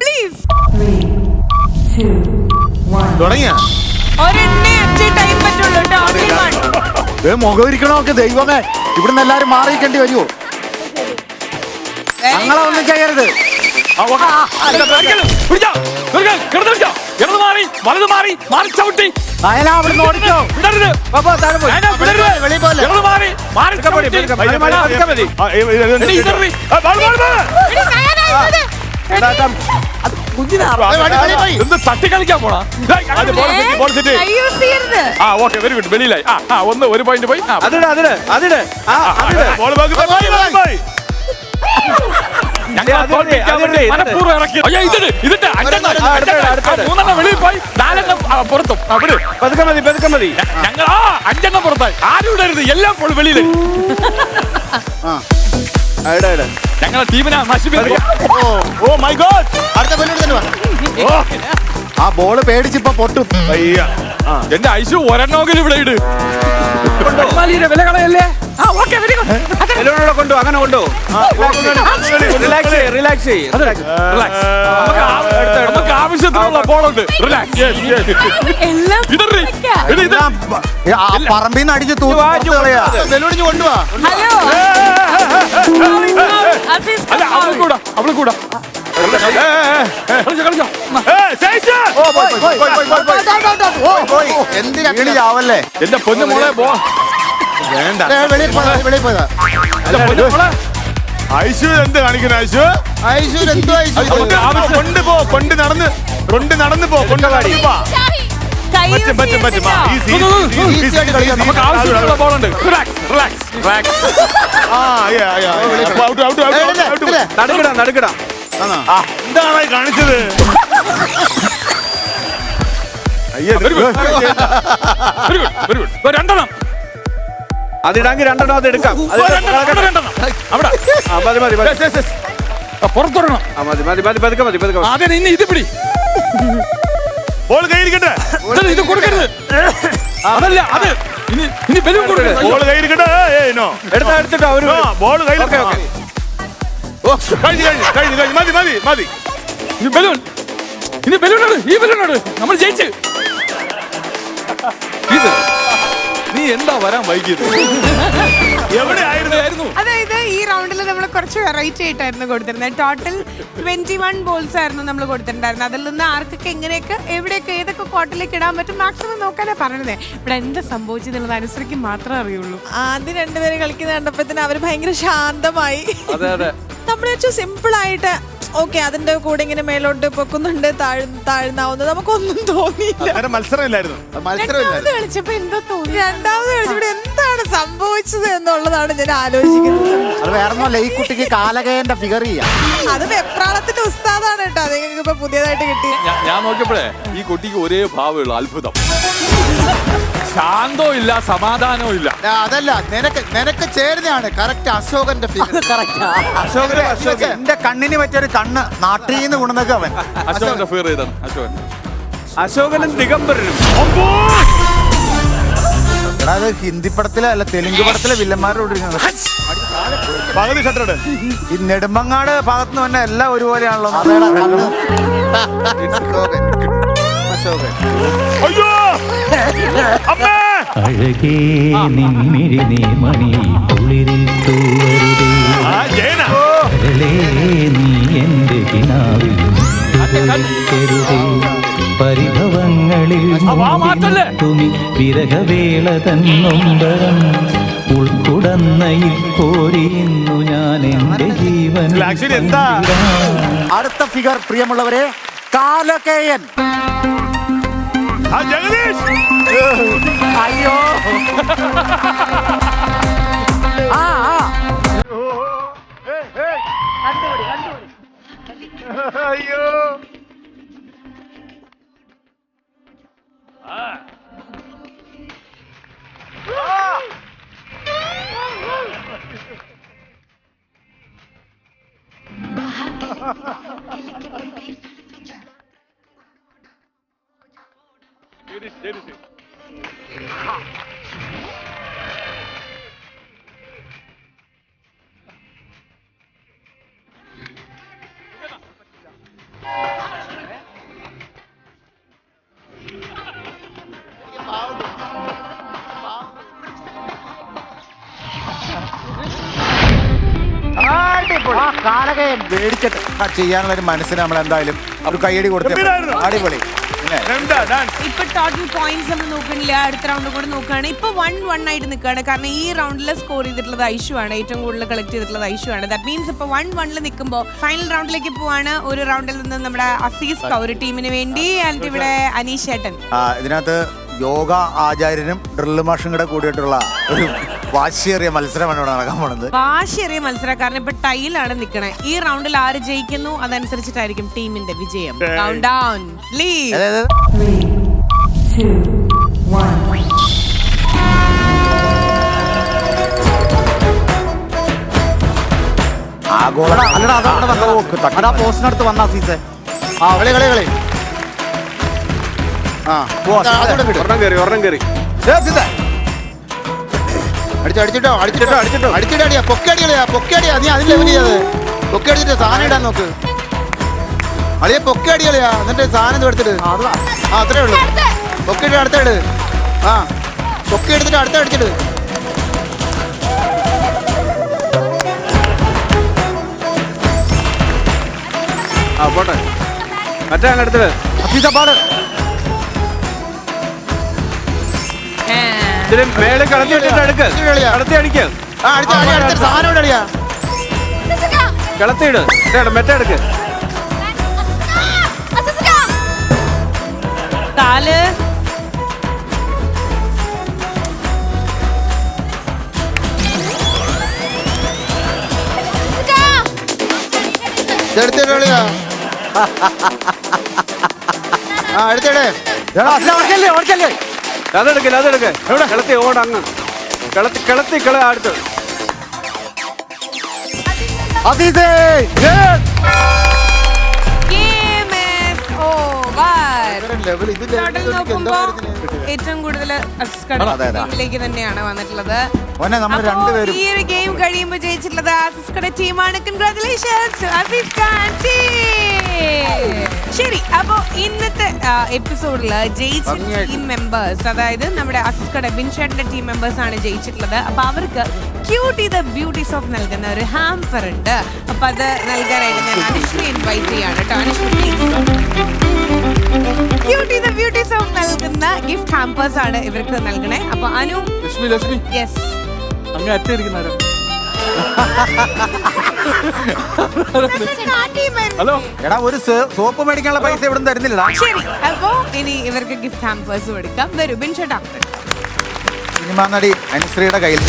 please. തുടങ്ങിയ ഒരെണ്ണേ അച്ഛൻ ടൈം പറ്റുള്ളൂ കേട്ടോ. മുഖമിരിക്കണമൊക്കെ ദൈവമേ, ഇവിടുന്ന് എല്ലാരും മാറിയിക്കേണ്ടി വരുമോ? ഞങ്ങളെ ഒന്നും ചെയ്യരുത്. അവിടുന്ന് ഓടിച്ചോ. തട്ടി കളിക്കാൻ പോണാ. Very good. വെളിയിലായി. ഒന്ന് ഒരു പോയിന്റ് പോയി. മൂന്നെണ്ണം വെളിയിൽ പോയി, 4 പുറത്തും. പതുക്കെ മതി പതുക്കെ മതി. ഞങ്ങൾ 5 പുറത്തായി. ആരും ഇടരുത്, എല്ലാം വെളിയില്. ഞങ്ങളെ ടീമിനെ ഓ മൈ ഗോഡ്. അടുത്ത ആ ബോള് പേടിച്ചിപ്പോ പൊട്ടും. എന്റെ ഐശു ഒരെണ്ണമെങ്കിലും ഇവിടെ ഇട്. വില കളയല്ലേ? കൊണ്ടു അങ്ങനെ കൊണ്ടു. റിലാക്സ് നമുക്ക് ആവശ്യത്തിനുള്ള ബോളുണ്ട്. പറമ്പിന്ന് അടിച്ച് തൂക്കളയാ. വെല്ലുവിളിച്ച് കൊണ്ടുപോവാ. അല്ല അവള് കൂടാ, അവള് കൂടാ. എന്തിനാവല്ലേ എന്റെ പൊന്നു മോളെ പോ. വേണ്ട. ഐശു എന്ത് കാണിക്കുന്നു? ഐശു കൊണ്ടുപോ, കൊണ്ട് നടന്ന് പോ. നമുക്ക് ആവശ്യത്തിനുള്ള ബോളുണ്ട്. നടുക്കിടാം. എന്താണ് കാണിച്ചത്? രണ്ടെണ്ണം അതിടാങ്കി രണ്ടെണ്ണം അത് എടുക്കാം. പുറത്തൊരെണ്ണം. പതുക്കെ മതി പതുക്കെ. അതെ, ഇനി ഇത് പിടി. ബോൾ കയ്യിരിക്കട്ടെ. ഇത് കൊടുക്കരുത്. അതല്ല അത്. ഇനി ബലൂൺ കൊടുക്കരുത്. ബോൾ കയ്യിരിക്കട്ടെ. എടുത്തിട്ടോ അവര് ബോൾ കയ്യിൽ. മതി. ഇനി ബലൂണോട് ഈ ബലൂണോട് നമ്മൾ ജയിച്ച്. ഇത് നീ എന്താ വരാൻ വൈകിയത്? എവിടെയായിരുന്നു? അതായത് ഈ റൗണ്ടിൽ നമ്മൾ കുറച്ച് വെറൈറ്റി ആയിട്ടായിരുന്നു കൊടുത്തിരുന്നത്. ടോട്ടൽ 21 ബോൾസ് ആയിരുന്നു നമ്മൾ കൊടുത്തിട്ടുണ്ടായിരുന്നത്. അതിൽ നിന്ന് ആർക്കൊക്കെ എങ്ങനെയൊക്കെ എവിടെയൊക്കെ ഏതൊക്കെ കോട്ടിലേക്ക് ഇടാൻ പറ്റും മാക്സിമം നോക്കാനാ പറഞ്ഞത്. ഇവിടെ എന്താ സംഭവിച്ചെന്നുള്ളത് അനുസരിക്ക് മാത്രമേ അറിയുള്ളൂ. ആദ്യം രണ്ടുപേരും കളിക്കുന്ന കണ്ടപ്പോഴത്തേന് അവര് ഭയങ്കര ശാന്തമായി. നമ്മൾ വെച്ചാൽ സിമ്പിൾ ആയിട്ട് ഓക്കെ അതിന്റെ കൂടെ ഇങ്ങനെ മേലോട്ട് പൊക്കുന്നുണ്ട് താഴ്ന്നാവുന്നത് നമുക്കൊന്നും തോന്നിയില്ല. മത്സരമില്ലായിരുന്നു. രണ്ടാമത് കളിച്ചപ്പോ എന്തോ തോന്നി. രണ്ടാമത് കളിച്ചപ്പോൾ എന്താണ് സംഭവിച്ചത് എന്നുള്ളതാണ് ഞാൻ ആലോചിക്കുന്നത്. അത് വേറൊന്നുമല്ല, ഈ കുട്ടിക്ക് കാലകേന്റെ ഫിഗർ ചെയ്യാം. അത് വെപ്രാളത്തിന്റെ ഉസ്താദാണ് കേട്ടോ. നിങ്ങൾക്ക് ഇപ്പൊ പുതിയതായിട്ട് കിട്ടി. ഞാൻ നോക്കിയപ്പോഴേ ഈ കുട്ടിക്ക് ഒരേ ഭാവമുള്ള അത്ഭുതം. ശാന്തവും ഇല്ല, സമാധാനവും ഇല്ല. അതല്ല, നിനക്ക് ചേരുന്നതാണ് കറക്റ്റ്. അശോകന്റെ എന്റെ കണ്ണിന് പറ്റിയൊരു കണ്ണ് നാട്ടിൽ നിന്ന് കൊണ്ടുവന്നൊക്കെ അവൻ. അശോകന്റെ ഫിഗർ ചെയ്താണ് അശോകനും ദിഗംബരനും. അത് ഹിന്ദി പടത്തിലെ അല്ല തെലുങ്ക് പടത്തിലെ വില്ലന്മാരോട് പകുതി ഷട്ടറുടെ ഈ നെടുമ്പങ്ങാട് ഭാഗത്തുനിന്ന് തന്നെ എല്ലാം ഒരുപോലെയാണല്ലോ. അഴകേ നിന്നിരി നീ മണി കുളിരിൽ തൂവരുതേ കരളേ നീ എന്റെ കിനാവിൽ കരുതേ പരിഭവങ്ങളിൽ തുമി വിരഹവേള തന്നൊമ്പരം ഉൾക്കുടന്നയിൽ കോരിയുന്നു ഞാൻ എന്റെ ജീവൻ. അടുത്ത ഫിഗർ പ്രിയമുള്ളവരെ കാലകേയൻ. അയ്യോ അയ്യോ കാലകയൻ പേടിച്ചിട്ട് ചെയ്യാനുള്ള ഒരു മനസ്സിന് നമ്മൾ എന്തായാലും ഒരു കൈയടി കൊടുത്തു. അടിപൊളി. ഇപ്പൊ ടോട്ടൽ പോയിന്റ്സ് നമ്മൾ നോക്കണില്ല. അടുത്ത റൗണ്ട് കൂടെ നോക്കുകയാണ്. ഇപ്പൊ 1-1 ആയിട്ട് നിൽക്കുകയാണ്. കാരണം ഈ റൗണ്ടിൽ സ്കോർ ചെയ്തിട്ടുള്ളത് ഐഷു ആണ്. ഏറ്റവും കൂടുതൽ കളക്ട് ചെയ്തിട്ടുള്ളത് ഐഷു ആണ്. ദാറ്റ് മീൻസ് ഇപ്പൊ 1-1 നിൽക്കുമ്പോൾ ഫൈനൽ റൗണ്ടിലേക്ക് പോവാണ്. ഒരു റൗണ്ടിൽ നിന്ന് നമ്മുടെ അസീസ് ഒരു ടീമിന് വേണ്ടി ആൻഡ് ഇവിടെ അനീഷ് ചേട്ടൻ. ഇതിനകത്ത് യോഗ ആചാര്യനും ഡ്രില്ല് മാഷും കൂടെ കൂടിയിട്ടുള്ള ഒരു വാശിയേറിയ മത്സരമാണ് ഇവിടെ നടക്കാൻ പോണത്. വാശിയേറിയ മത്സരം. കാരണം ഇപ്പൊ ടൈലാണ് നിൽക്കണേ. ഈ റൗണ്ടിൽ ആര് ജയിക്കുന്നു അതനുസരിച്ചിട്ടായിരിക്കും ടീമിന്റെ വിജയം. Count down please. പോസ്റ്റിനടുത്ത് വന്ന സീസേ ഒരെണ്ണം കയറി അടിച്ചിട്ടടിയാ പൊക്കടിയാ നീ അതിൽ ലെവൽ ചെയ്യാതെ പൊക്കടിച്ചിട്ട് സാധനം ഇടാൻ നോക്ക്. അളിയെ പൊക്കടിയാ എന്നിട്ട് സാധനം എടുത്തിട്ട് അത്രേ ഉള്ളൂ. പൊക്കടി അടുത്തിട്. പൊക്ക എടുത്തിട്ട് അടുത്ത അടിച്ചിട്ട്. പോട്ടെ മറ്റേ അങ്ങെടുത്തിട്ട് മേലെ കളത്തിട്ടിട്ട് അടുക്ക് കളത്തി അടിക്ക്. കളത്തിയിട് മെറ്റ എടുക്ക്. കാല് എടുത്തിടളിയാ എടുത്തിടേ. അതെടുക്കല്ലേ കളത്തി ഓടങ്ങ് കളത്തി അടുത്ത് ഏറ്റവും കൂടുതൽ ടീമിലേക്ക് തന്നെയാണ് വന്നിട്ടുള്ളത്. ഈ ഒരു ഗെയിം കഴിയുമ്പോൾ ജയിച്ചിട്ടുള്ളത് ആസിസ്കയുടെ ടീമാണ്. Congratulations Aziz Khan team. ശരി, അപ്പോ ഇന്നത്തെ എപ്പിസോഡിൽ ജയിച്ച ടീം മെമ്പേഴ്സ്, അതായത് നമ്മുടെ അസ്കഡ് ബിൻഷേട്ടിന്റെ ടീം മെമ്പേഴ്സ് ആണ് ജയിച്ചിട്ടുള്ളത്. അപ്പൊ അവർക്ക് ക്യൂട്ടി ദ ബ്യൂട്ടീസ് ഓഫ് നൽകുന്ന ഒരു ഹാമ്പർ ഉണ്ട്. അപ്പൊ അത് നൽകാനായിട്ട് ഞാൻ അനുശ്രീ ഇൻവൈറ്റ് ചെയ്യാണ് കേട്ടോ. Anusree cutie the beauties of നൽകുന്ന ഗിഫ്റ്റ് ഹാമ്പേഴ്സ് ആണ് ഇവർക്ക് നൽകണേ. അപ്പൊ അനു ലക്ഷ്മി യെസ് അങ്ങ് അറ്റിരിക്കുന്നാരോ? ഹലോ എടാ, ഒരു സോപ്പ് മേടിക്കാനുള്ള പൈസ ഇവിടെ തരുന്നില്ല. ശരി, അപ്പോ ഇനി ഇവർക്ക് ഗിഫ്റ്റ് ഹാമ്പേഴ്സ് കൊടുക്കാം. വരൂ ബിൻഷേട്ടാ. സിനിമാ നടി അനുശ്രീയുടെ കയ്യിൽ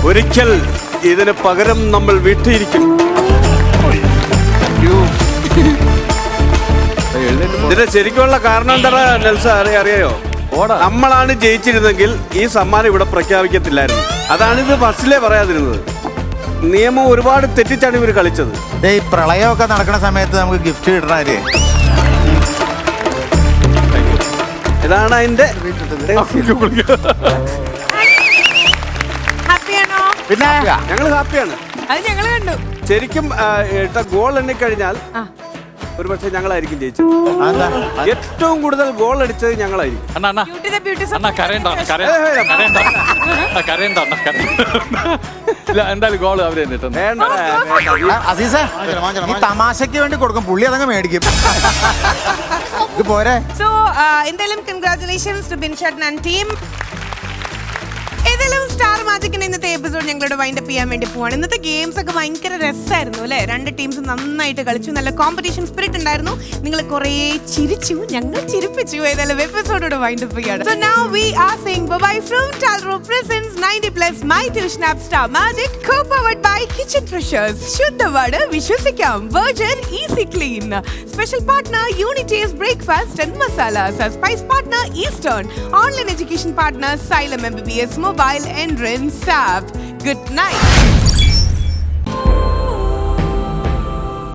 ഒരിക്കൽ ഇതിന് പകരം നമ്മൾ വീട്ടിയിരിക്കും. ഇതിന്റെ ശരിക്കുള്ള കാരണം എന്താ നെൽസ അറിയായോ? നമ്മളാണ് ജയിച്ചിരുന്നെങ്കിൽ ഈ സമ്മാനം ഇവിടെ പ്രഖ്യാപിക്കത്തില്ലായിരുന്നു. അതാണിത് ഫസ്റ്റിലേ പറയാതിരുന്നത്. നിയമം ഒരുപാട് തെറ്റിച്ചാണ് ഇവർ കളിച്ചത്. ഈ പ്രളയമൊക്കെ നടക്കുന്ന സമയത്ത് നമുക്ക് ഗിഫ്റ്റ് കിട്ടണേ. ഇതാണ് അതിന്റെ ഹാപ്പിയാണോ? പിന്നെ ഞങ്ങൾ ഹാപ്പിയാണ്. അത് ഞങ്ങൾ കണ്ടു. ശരിക്കും ഗോൾ എണ്ണിക്കഴിഞ്ഞാൽ ഒരു പക്ഷേ ഞങ്ങളായിരിക്കും ജയിച്ചത്. ഏറ്റവും കൂടുതൽ ഗോൾ അടിച്ചത് ഞങ്ങളായിരിക്കും. എന്തായാലും ഗോൾ അവര് ഈ തമാശക്ക് വേണ്ടി കൊടുക്കും, പുള്ളി അതങ്ങ് മേടിക്കും. ഇത് പോരെ. സോ എന്തായാലും കൺഗ്രാറ്റുലേഷൻസ് ടു ബിൻഷേട്ടൻ ആൻഡ് ടീം. ഏതായാലും സ്റ്റാർ മാജിക്കിന്റെ ഇന്നത്തെ എപ്പിസോഡ് ഞങ്ങളോട് വൈൻഡപ്പ് ചെയ്യാൻ വേണ്ടി പോവാണ്. ഇന്നത്തെ ഗെയിംസ് ഒക്കെ ഭയങ്കര രസമായിരുന്നു അല്ലേ? രണ്ട് ടീംസ് നന്നായിട്ട് കളിച്ചു, നല്ല കോമ്പറ്റീഷൻ സ്പിരിറ്റ് ഉണ്ടായിരുന്നു. നിങ്ങൾ കുറേ ചിരിച്ചു, ഞങ്ങൾ ചിരിപ്പിച്ചു. ഏതായാലും എപ്പിസോഡോട് വൈൻഡപ്പ് ചെയ്യാണ്. So now we are saying bye from Talro Presents 90+ My Tuition App Star Magic, co-powered by Kitchen Treasures. ശുദ്ധവാട് വിശ്വസിക്കാം, Virgin Easy Clean. Special partner Unity's Breakfast and Masalas. Spice partner Eastern. Online education partner Xylem MBBS Mobile and Rin Sap. Good night.